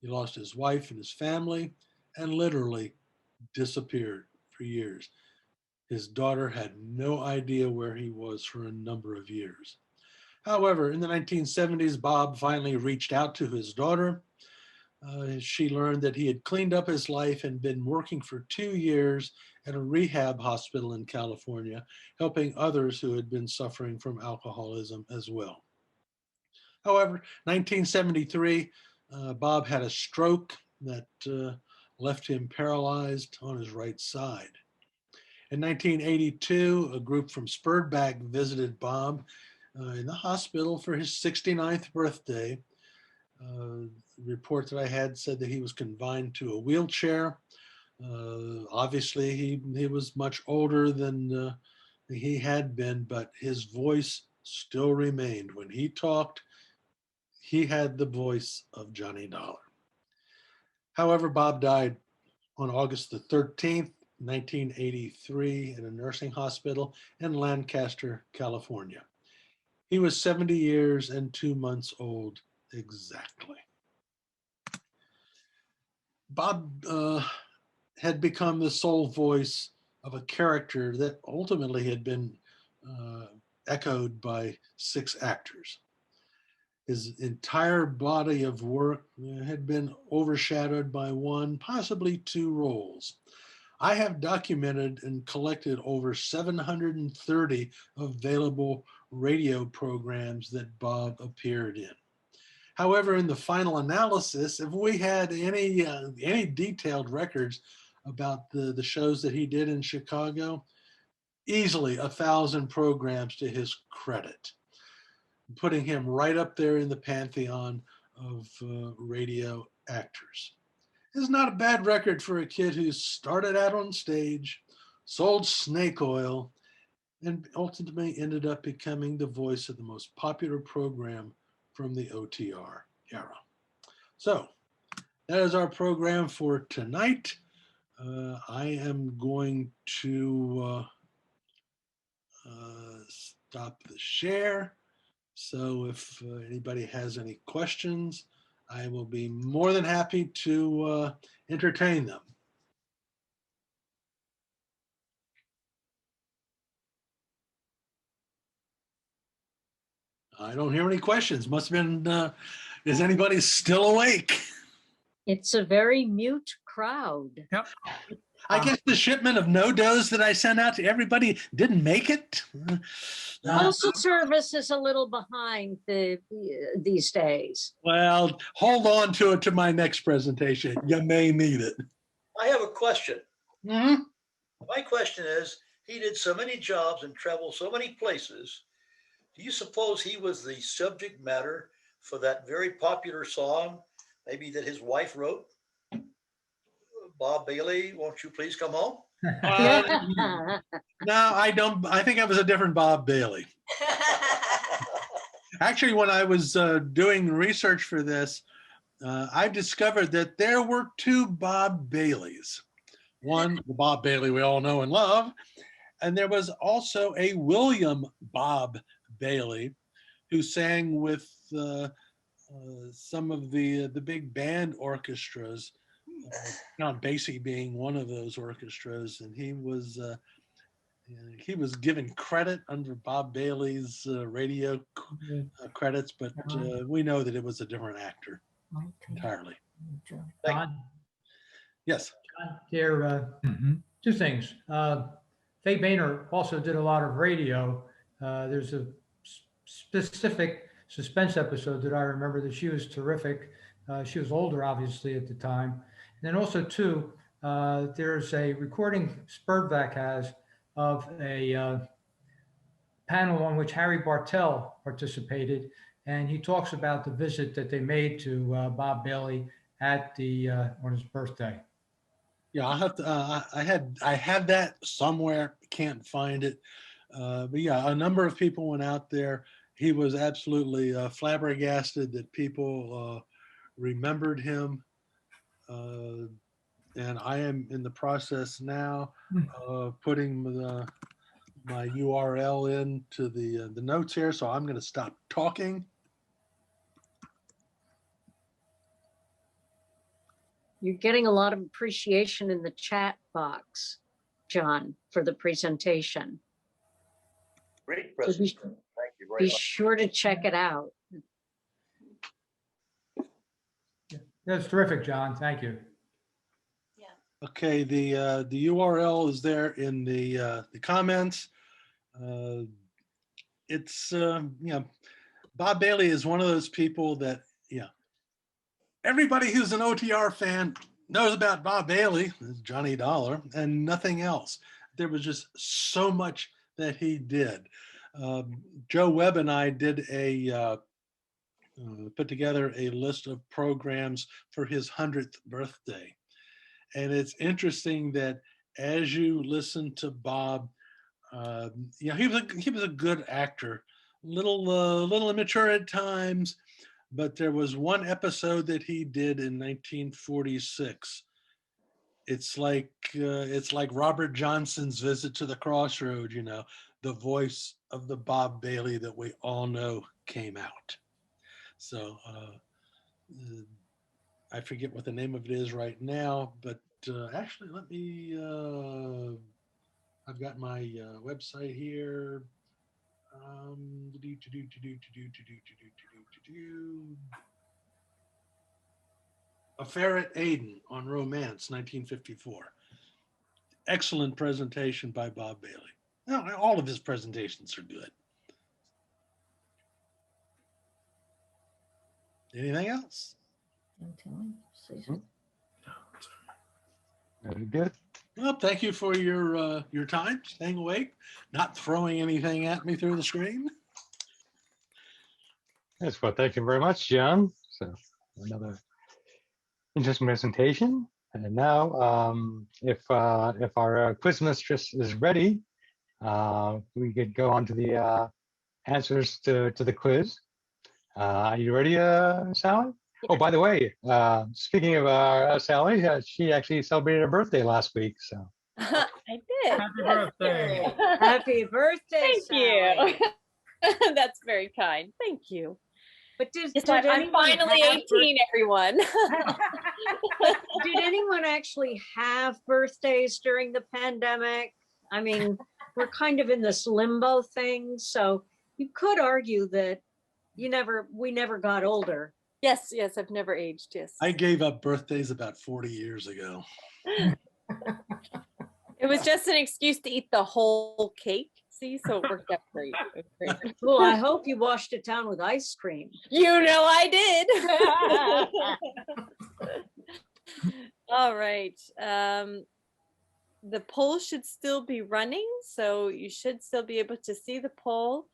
he lost his wife and his family, and literally disappeared for years. His daughter had no idea where he was for a number of years. However, in the 1970s, Bob finally reached out to his daughter. She learned that he had cleaned up his life and been working for 2 years at a rehab hospital in California, helping others who had been suffering from alcoholism as well. However, 1973, Bob had a stroke that left him paralyzed on his right side. In 1982, a group from Spurback visited Bob in the hospital for his 69th birthday. Report that I had said that he was confined to a wheelchair. Obviously, he was much older than he had been, but his voice still remained. When he talked, he had the voice of Johnny Dollar. However, Bob died on August the 13th, 1983 in a nursing hospital in Lancaster, California. He was 70 years and 2 months old exactly. Bob had become the sole voice of a character that ultimately had been echoed by 6 actors. His entire body of work had been overshadowed by 1, possibly 2 roles. I have documented and collected over 730 available radio programs that Bob appeared in. However, in the final analysis, if we had any detailed records about the shows that he did in Chicago, easily 1,000 programs to his credit, putting him right up there in the pantheon of radio actors. It's not a bad record for a kid who started out on stage, sold snake oil, and ultimately ended up becoming the voice of the most popular program from the OTR era. So that is our program for tonight. I am going to stop the share. So if anybody has any questions, I will be more than happy to entertain them. I don't hear any questions. Must have been, is anybody still awake? It's a very mute crowd. Yep. I guess the shipment of no-dos that I sent out to everybody didn't make it. Postal Service is a little behind these days. Well, hold on to it to my next presentation. You may need it. I have a question. Mm-hmm. My question is, he did so many jobs and traveled so many places. Do you suppose he was the subject matter for that very popular song, maybe that his wife wrote? Bob Bailey, won't you please come home? No, I don't. I think it was a different Bob Bailey. Actually, when I was doing research for this, I discovered that there were 2 Bob Baileys. One, the Bob Bailey we all know and love, and there was also a William Bob Bailey who sang with some of the big band orchestras, Count Basie being one of those orchestras, and he was given credit under Bob Bailey's radio credits, but we know that it was a different actor entirely. John? Yes. There, 2 things. Faye Boehner also did a lot of radio. There's a specific suspense episode that I remember that she was terrific. She was older, obviously, at the time. And then also, too, there's a recording Spurdvac has of a panel on which Harry Bartell participated, and he talks about the visit that they made to Bob Bailey at on his birthday. Yeah, I'll have to. I had that somewhere. Can't find it. But yeah, a number of people went out there. He was absolutely flabbergasted that people remembered him. And I am in the process now of putting my URL into the notes here. So I'm going to stop talking. You're getting a lot of appreciation in the chat box, John, for the presentation. Great presentation. Thank you very Be much. sure to check it out. That's terrific, John. Thank you. Okay, the URL is there in the comments. It's Bob Bailey is one of those people that everybody who's an OTR fan knows about Bob Bailey, Johnny Dollar, and nothing else. There was just so much that he did. Joe Webb and I did put together a list of programs for his 100th birthday. And it's interesting that as you listen to Bob, he was a good actor, little immature at times, but there was one episode that he did in 1946. It's like Robert Johnson's Visit to the Crossroads, the voice of the Bob Bailey that we all know came out. So I forget what the name of it is right now, but actually let me I've got my website here. Affair at Aden on Romance, 1954. Excellent presentation by Bob Bailey. No, all of his presentations are good. Anything else? Very good. Well, thank you for your time, staying awake, not throwing anything at me through the screen. Yes, well, thank you very much, John. So another interesting presentation. And now, if our quiz mistress is ready, we could go on to the answers to the quiz. Are you ready, Sally? Oh, by the way, speaking of Sally, she actually celebrated her birthday last week. So I did. Happy birthday. Happy birthday, Thank Sally. you. That's very kind. Thank you. But did I'm anyone finally have 18, everyone. Did anyone actually have birthdays during the pandemic? I mean, we're kind of in this limbo thing, so you could argue that we never got older. Yes, I've never aged. Yes. I gave up birthdays about 40 years ago. It was just an excuse to eat the whole cake. See, so it worked out great. Well, I hope you washed it down with ice cream. You know I did. All right. The poll should still be running, so you should still be able to see the poll.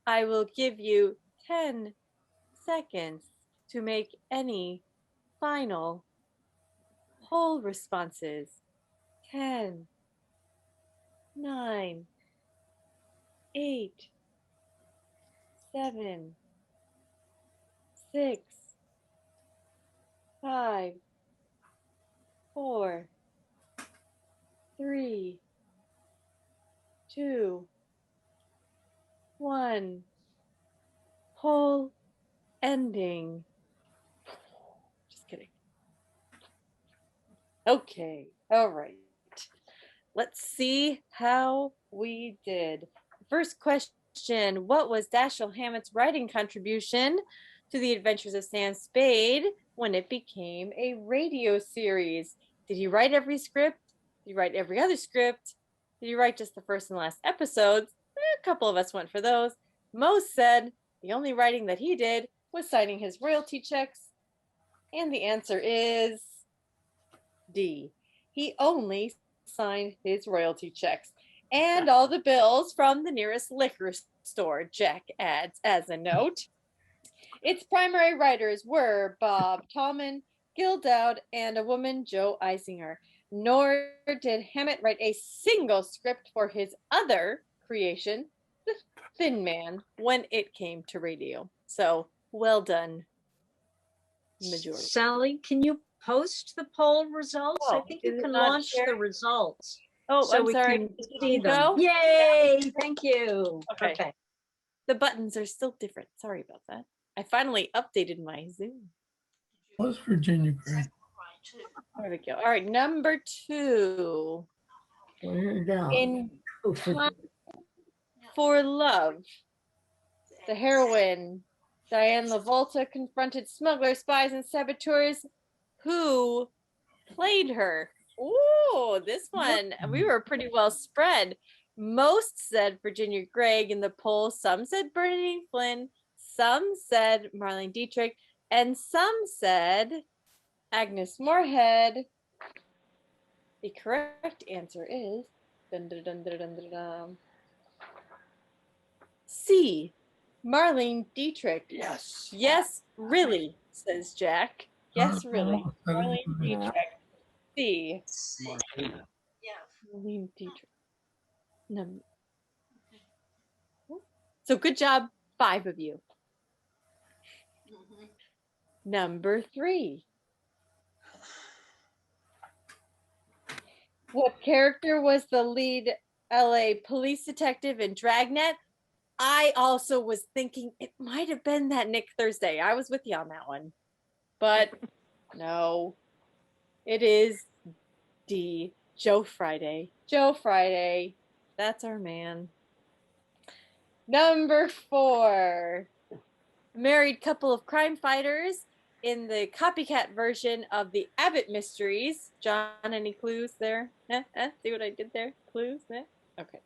I will give you 10 seconds to make any final poll responses. 10, 9, 8, 7, 6, 5, 4, 3, 2, 1. Poll ending. Just kidding. Okay. All right. Let's see how we did. First question, what was Dashiell Hammett's writing contribution to the Adventures of Sam Spade when it became a radio series? Did he write every script? Did he write every other script? Did he write just the first and last episodes? A couple of us went for those. Most said the only writing that he did was signing his royalty checks. And the answer is D. He only signed his royalty checks and all the bills from the nearest liquor store, Jack adds as a note. Its primary writers were Bob Tallman, Gil Dowd, and a woman, Jo Eisinger. Nor did Hammett write a single script for his other creation, The Thin Man, when it came to radio. So, well done, majority. Sally, can you post the poll results? I think you can launch the results. Oh, so I'm we sorry. can see them. Go? Yay! Thank you. Okay. The buttons are still different. Sorry about that. I finally updated my Zoom. Was Virginia Gray? There we go. All right, number 2. In Time for Love, the heroine, Diane LaVolta, confronted smugglers, spies, and saboteurs who played her. Ooh, this one, we were pretty well spread. Most said Virginia Gregg in the poll. Some said Bernadine Flynn. Some said Marlene Dietrich. And some said Agnes Moorehead. The correct answer is C. Marlene Dietrich. Yes. Yes, really, says Jack. Yes, really. Marlene Dietrich. C. Marlene Dietrich. So good job, 5 of you. Number 3. What character was the lead LA police detective in Dragnet? I also was thinking it might have been that Nick Thursday. I was with you on that one. But no, it is D. Joe Friday. Joe Friday. That's our man. Number 4. Married couple of crime fighters in the copycat version of the Abbott Mysteries. John, any clues there? See what I did there? Clues? Okay.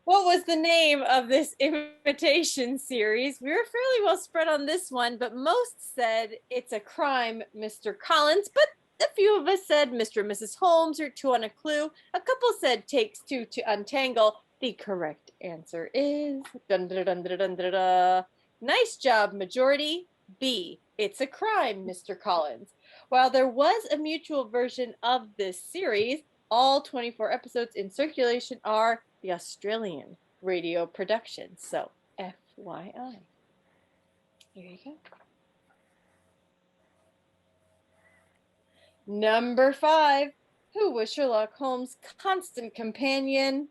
What was the name of this imitation series? We were fairly well spread on this one, but most said It's a Crime, Mr. Collins, but a few of us said Mr. and Mrs. Holmes or Two on a Clue. A couple said Takes Two to Untangle. The correct answer is dun, dun, dun, dun, dun, dun, dun. Nice job, majority. B. It's a Crime, Mr. Collins. While there was a mutual version of this series, all 24 episodes in circulation are the Australian radio production. So, FYI. Here you go. Number 5. Who was Sherlock Holmes' constant companion?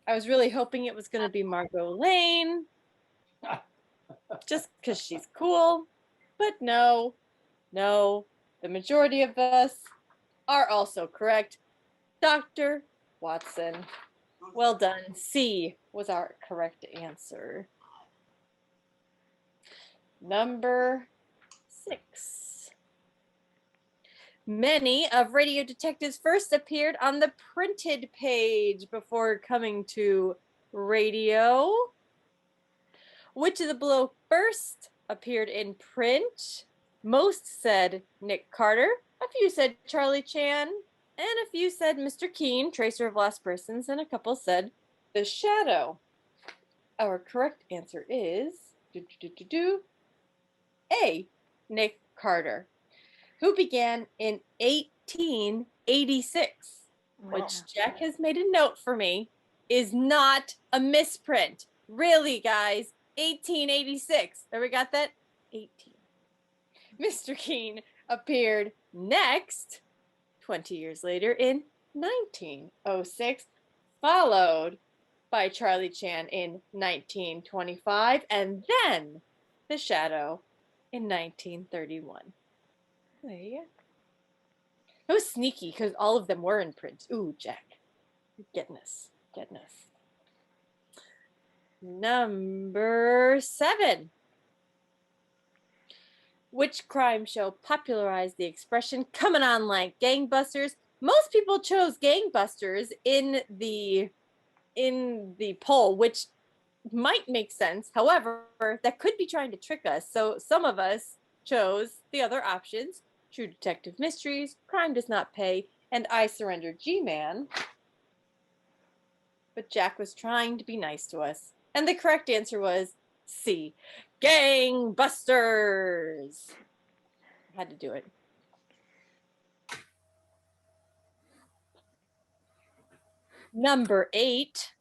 I was really hoping it was going to be Margot Lane. Just because she's cool. But no. The majority of us are also correct. Dr. Watson. Well done. C was our correct answer. Number 6. Many of Radio Detectives first appeared on the printed page before coming to radio. Which of the below first appeared in print? Most said Nick Carter. A few said Charlie Chan. And a few said Mr. Keene, Tracer of Lost Persons, and a couple said The Shadow. Our correct answer is A, Nick Carter, who began in 1886, which Jack has made a note for me, is not a misprint. Really, guys, 1886. There, we got that? 18. Mr. Keene appeared next 20 years later in 1906, followed by Charlie Chan in 1925, and then The Shadow in 1931. There you go. It was sneaky because all of them were in print. Ooh, Jack. You're getting us. Number 7. Which crime show popularized the expression coming on like gangbusters? Most people chose gangbusters in the poll, which might make sense. However, that could be trying to trick us. So some of us chose the other options: True Detective Mysteries, Crime Does Not Pay, and I Surrender, G-Man. But Jack was trying to be nice to us. And the correct answer was C, Gangbusters. I had to do it. Number 8,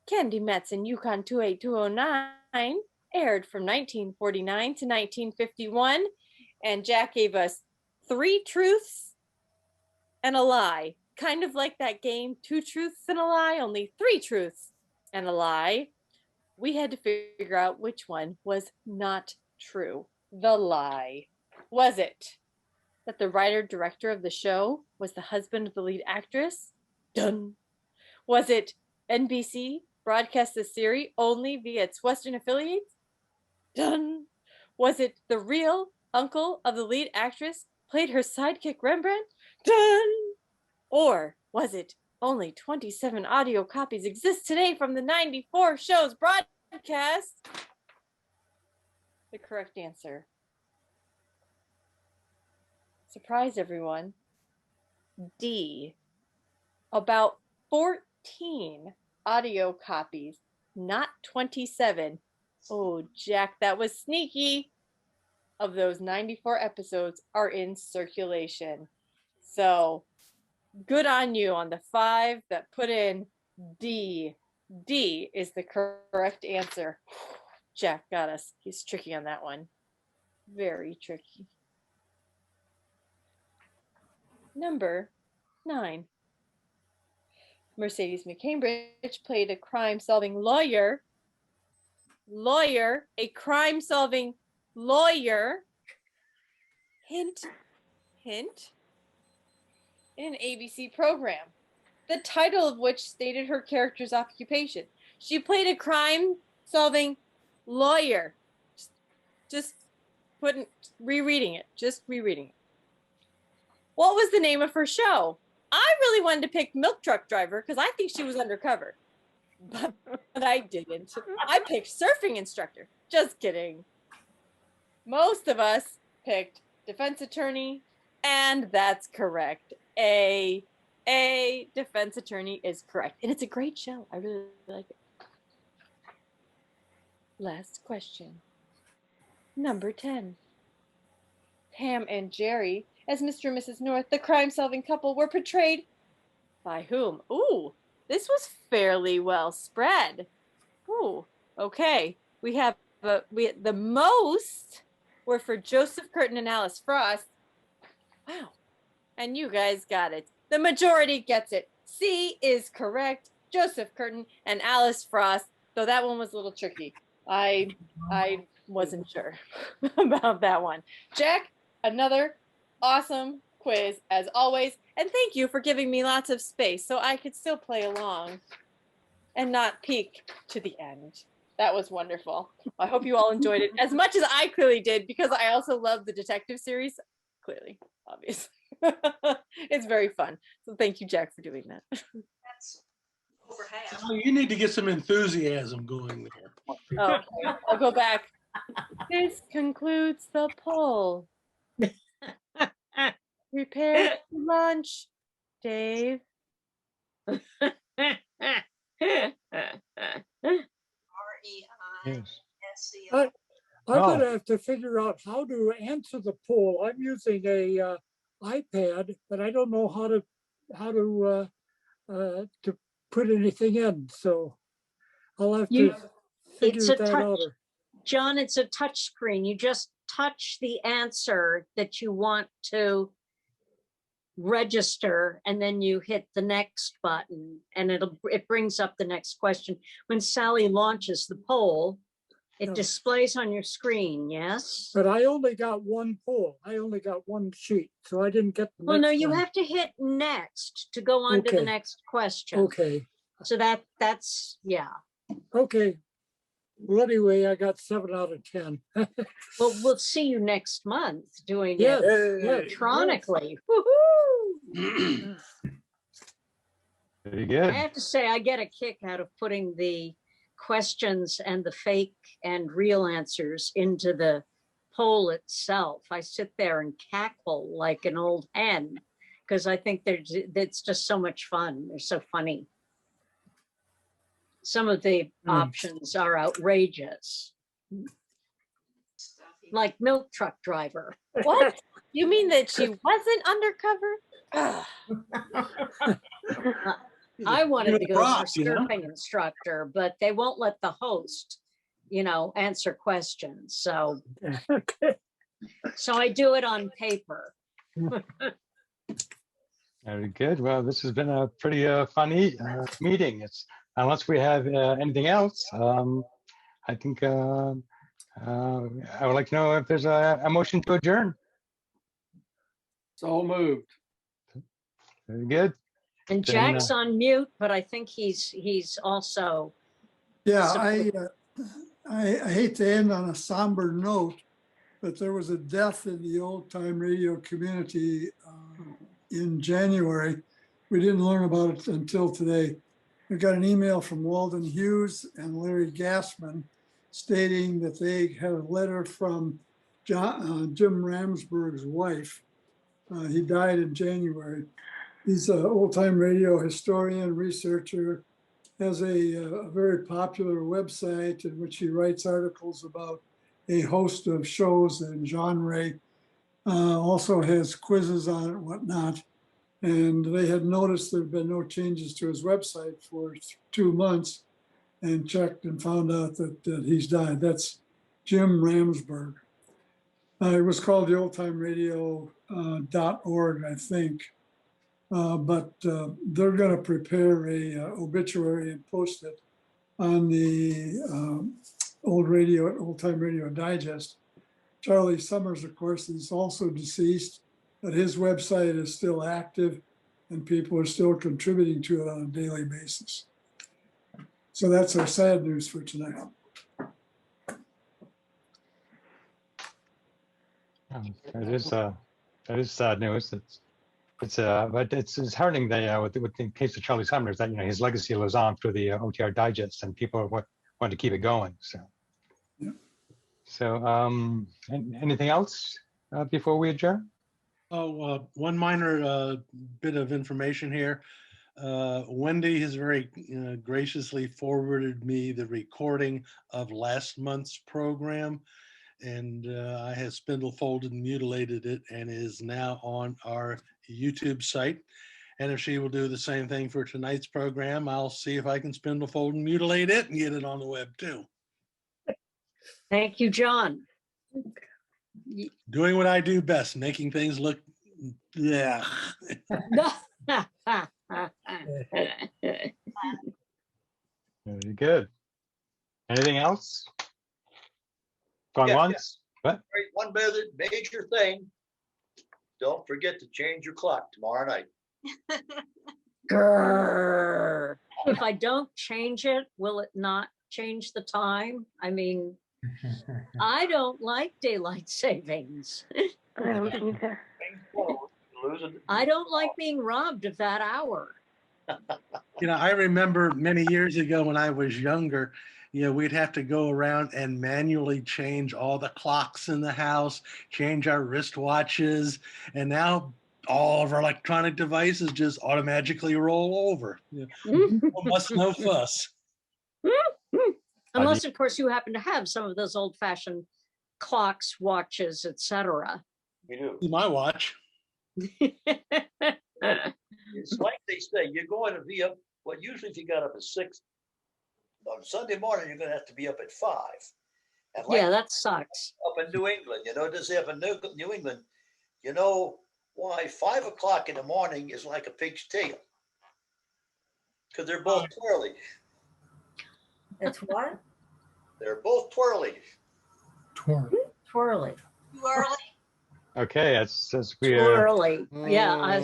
Candy Metz and Yukon 28209 aired from 1949 to 1951. And Jack gave us 3 truths and a lie. Kind of like that game, 2 truths and a lie, only 3 truths and a lie. We had to figure out which one was not true. The lie. Was it that the writer-director of the show was the husband of the lead actress? Done. Was it NBC broadcast the series only via its Western affiliates? Done. Was it the real uncle of the lead actress played her sidekick Rembrandt? Done. Or was it only 27 audio copies exist today from the 94 show's broadcast? The correct answer. Surprise, everyone. D. About 14 audio copies, not 27. Oh, Jack, that was sneaky. Of those 94 episodes are in circulation. So, good on you on the 5 that put in D. D is the correct answer. Jack got us. He's tricky on that one. Very tricky. Number 9. Mercedes McCambridge played a crime-solving lawyer. A crime-solving lawyer. Hint. In an ABC program. the title of which stated her character's occupation. She played a crime-solving lawyer. Just rereading it. What was the name of her show? I really wanted to pick Milk Truck Driver because I think she was undercover. But I didn't. I picked Surfing Instructor. Just kidding. Most of us picked Defense Attorney, and that's correct. A Defense Attorney is correct. And it's a great show. I really like it. Last question. Number 10. Pam and Jerry, as Mr. and Mrs. North, the crime-solving couple, were portrayed by whom? Ooh, this was fairly well spread. Ooh, okay. We have the most were for Joseph Curtin and Alice Frost. Wow. And you guys got it. The majority gets it. C is correct. Joseph Curtin and Alice Frost, though that one was a little tricky. I wasn't sure about that one. Jack, another awesome quiz as always. And thank you for giving me lots of space so I could still play along and not peek to the end. That was wonderful. I hope you all enjoyed it as much as I clearly did, because I also love the detective series. Clearly, obviously. It's very fun. So thank you, Jack, for doing that. That's over half. Oh, you need to get some enthusiasm going there. Okay, I'll go back. This concludes the poll. Prepare for lunch, Dave. Yes. I'm gonna have to figure out how to answer the poll. I'm using a iPad, but I don't know how to put anything in. So I'll have to figure It's a that out. touch, John, it's a touch screen. You just touch the answer that you want to register, and then you hit the next button, and it brings up the next question. When Sally launches the poll, it displays on your screen, yes? But I only got one poll. I only got one sheet, so I didn't get the Well, no, next you one. have to hit next to go on to the Okay. next question. Okay. So that's, yeah. Okay. Well, anyway, I got 7 out of 10. Well, we'll see you next month doing Yes, it yes, electronically. Woohoo! Very I good. have to say, I get a kick out of putting the questions and the fake and real answers into the poll itself. I sit there and cackle like an old hen because I think it's just so much fun. They're so funny. Some of the options are outrageous. Like Milk Truck Driver. What? You mean that she wasn't undercover? I wanted to go for Prop, you know? surfing instructor, but they won't let the host, answer questions. So, so I do it on paper. Very good. Well, this has been a pretty fun meeting. It's unless we have anything else. I think I would like to know if there's a motion to adjourn. So moved. Very good. And Then, Jack's on mute, but I think he's also. Yeah, support- I hate to end on a somber note, but there was a death in the old time radio community in January. We didn't learn about it until today. We got an email from Walden Hughes and Larry Gassman stating that they had a letter from Jim Ramsberg's wife. He died in January. He's an old-time radio historian, researcher, has a very popular website in which he writes articles about a host of shows and genre, also has quizzes on it, whatnot. And they had noticed there had been no changes to his website for 2 months and checked and found out that he's died. That's Jim Ramsberg. It was called the oldtimeradio.org, I think. But they're going to prepare a obituary and post it on the Old Time Radio Digest. Charlie Summers, of course, is also deceased, but his website is still active. and people are still contributing to it on a daily basis. So that's our sad news for tonight. That is sad news. But it's heartening that with the case of Charlie Sumner, that his legacy lives on through the OTR Digest, and people want to keep it going. So, yeah. So, anything else before we adjourn? Oh, one minor bit of information here. Wendy has very graciously forwarded me the recording of last month's program, and I have spindle folded and mutilated it, and is now on our YouTube site. And if she will do the same thing for tonight's program, I'll see if I can spindle fold and mutilate it and get it on the web too. Thank you, John. Doing what I do best, making things look, yeah. Very good. Anything else? Going once? What? Great. One major thing. Don't forget to change your clock tomorrow night. Grrr. If I don't change it, will it not change the time? I mean, I don't like daylight savings. I don't either. I don't like being robbed of that hour. I remember many years ago when I was younger, we'd have to go around and manually change all the clocks in the house, change our wristwatches, and now all of our electronic devices just automatically roll over. Almost no fuss. Unless, of course, you happen to have some of those old-fashioned clocks, watches, etc. We do. My watch. It's like they say, you're going to be up, well, usually if you got up at 6, on Sunday morning, you're going to have to be up at 5. And yeah, that sucks. Up in New England, does they have in New England, you know why 5 o'clock in the morning is like a pig's tail? Because they're both twirly. It's what? They're both twirly. Twirly. Too early. Okay, as we Too early. Yeah,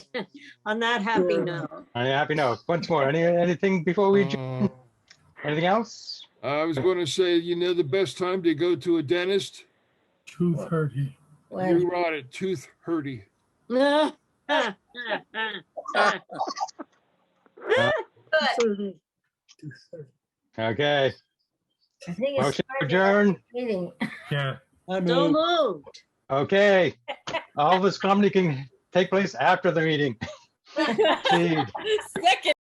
on that happy note. Happy note. Once more. Anything before we adjourn? Anything else? I was going to say, the best time to go to a dentist? Tooth hurty. You're on it, tooth hurty. Okay. I think Motion to adjourn. Yeah. So moved. Okay. All this comedy can take place after the meeting. Second.